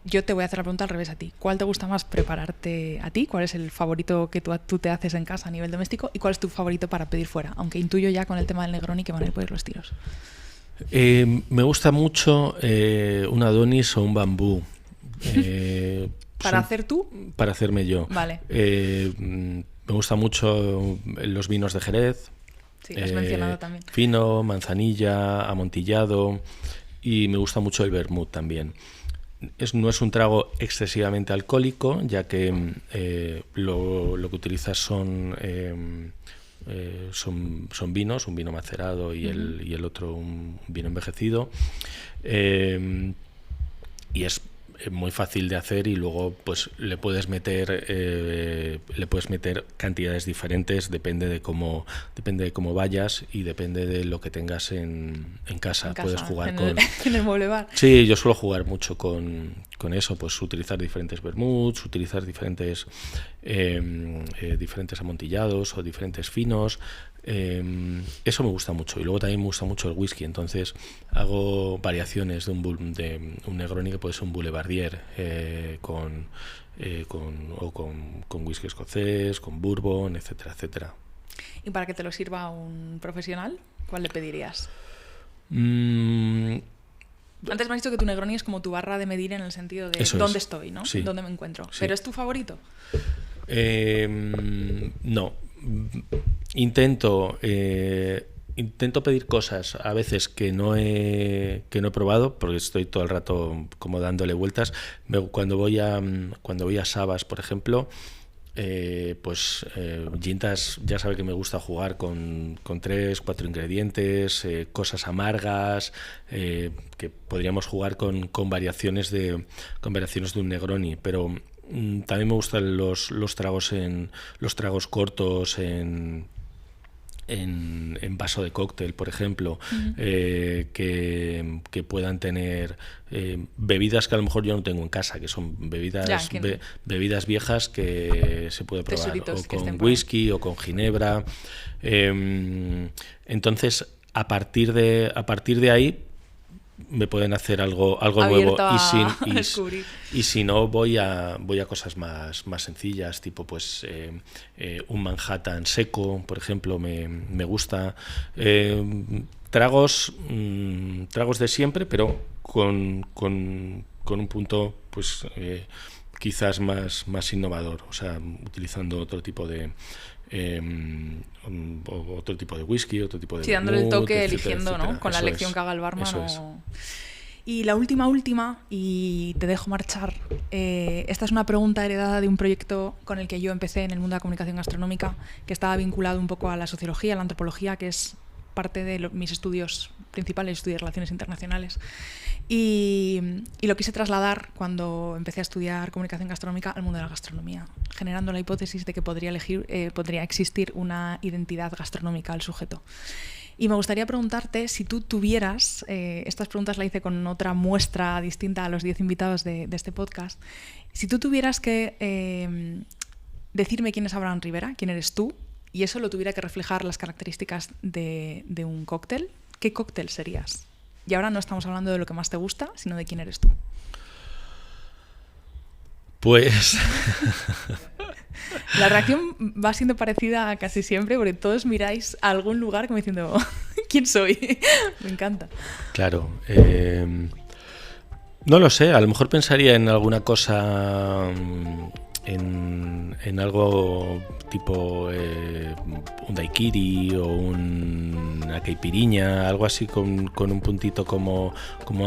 Yo te voy a hacer la pregunta al revés a ti. ¿Cuál te gusta más prepararte a ti? ¿Cuál es el favorito que tú te haces en casa a nivel doméstico? ¿Y cuál es tu favorito para pedir fuera? Aunque intuyo ya con el tema del Negroni que van a ir por ir los tiros. Me gusta mucho un Adonis o un bambú. ¿Para hacer tú? Para hacerme yo. Vale. Me gusta mucho los vinos de Jerez. Sí, lo has mencionado también. Fino, manzanilla, amontillado, y me gusta mucho el vermut también. No es un trago excesivamente alcohólico, ya que lo que utilizas son vinos, un vino macerado y el otro un vino envejecido, y es muy fácil de hacer, y luego pues le puedes meter cantidades diferentes, depende de cómo vayas y depende de lo que tengas en casa. Puedes jugar en el mueble bar. Sí, yo suelo jugar mucho con eso, pues utilizar diferentes vermuts, utilizar diferentes amontillados o diferentes finos. Eso me gusta mucho, y luego también me gusta mucho el whisky, entonces hago variaciones de un Negroni que puede ser un Boulevardier con whisky escocés, con bourbon, etcétera, etcétera. ¿Y para que te lo sirva un profesional, cuál le pedirías? Antes me has dicho que tu Negroni es como tu barra de medir en el sentido de dónde estoy, ¿no? Sí. ¿Dónde me encuentro? Sí. ¿Pero es tu favorito? No. Intento pedir cosas a veces que no he probado, porque estoy todo el rato como dándole vueltas. Cuando voy a Sabas, por ejemplo, Gintas, ya sabe que me gusta jugar con 3, 4 ingredientes, cosas amargas, que podríamos jugar con variaciones de un Negroni, pero también me gustan los tragos cortos en vaso de cóctel, por ejemplo, que puedan tener bebidas que a lo mejor yo no tengo en casa, que son bebidas viejas que se puede probar o con whisky o con ginebra. Entonces, a partir de ahí me pueden hacer algo nuevo, y si no voy a cosas más sencillas, tipo pues un Manhattan seco, por ejemplo, me gusta. Tragos de siempre, pero con un punto pues quizás más innovador, o sea, utilizando otro tipo de whisky, otro tipo de sí, dándole el toque, etcétera, eligiendo, etcétera. ¿no? Con la elección que haga el barman. Y la última, y te dejo marchar. Esta es una pregunta heredada de un proyecto con el que yo empecé en el mundo de la comunicación gastronómica, que estaba vinculado un poco a la sociología, a la antropología, que es parte de mis estudios principales, estudié relaciones internacionales. Y lo quise trasladar cuando empecé a estudiar comunicación gastronómica al mundo de la gastronomía, generando la hipótesis de que podría existir una identidad gastronómica al sujeto. Y me gustaría preguntarte si tú tuvieras, estas preguntas las hice con otra muestra distinta a los 10 invitados de este podcast, si tú tuvieras que decirme quién es Abraham Rivera, quién eres tú, y eso lo tuviera que reflejar las características de un cóctel, ¿qué cóctel serías? Y ahora no estamos hablando de lo que más te gusta, sino de quién eres tú. Pues... La reacción va siendo parecida casi siempre, porque todos miráis a algún lugar como diciendo, ¿quién soy? Me encanta. Claro. No lo sé, a lo mejor pensaría en alguna cosa, en algo tipo un daiquiri o una caipiriña, algo así con un puntito como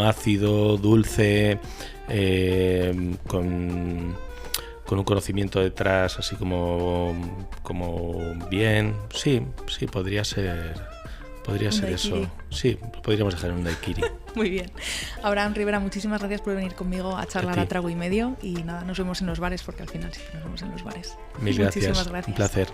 ácido, dulce, con un conocimiento detrás, así como bien. Sí, podría ser eso. Sí, podríamos dejar un daiquiri. Muy bien. Abraham Rivera, muchísimas gracias por venir conmigo a charlar a trago y medio. Y nada, nos vemos en los bares, porque al final sí nos vemos en los bares. Mil gracias. Muchísimas gracias. Un placer.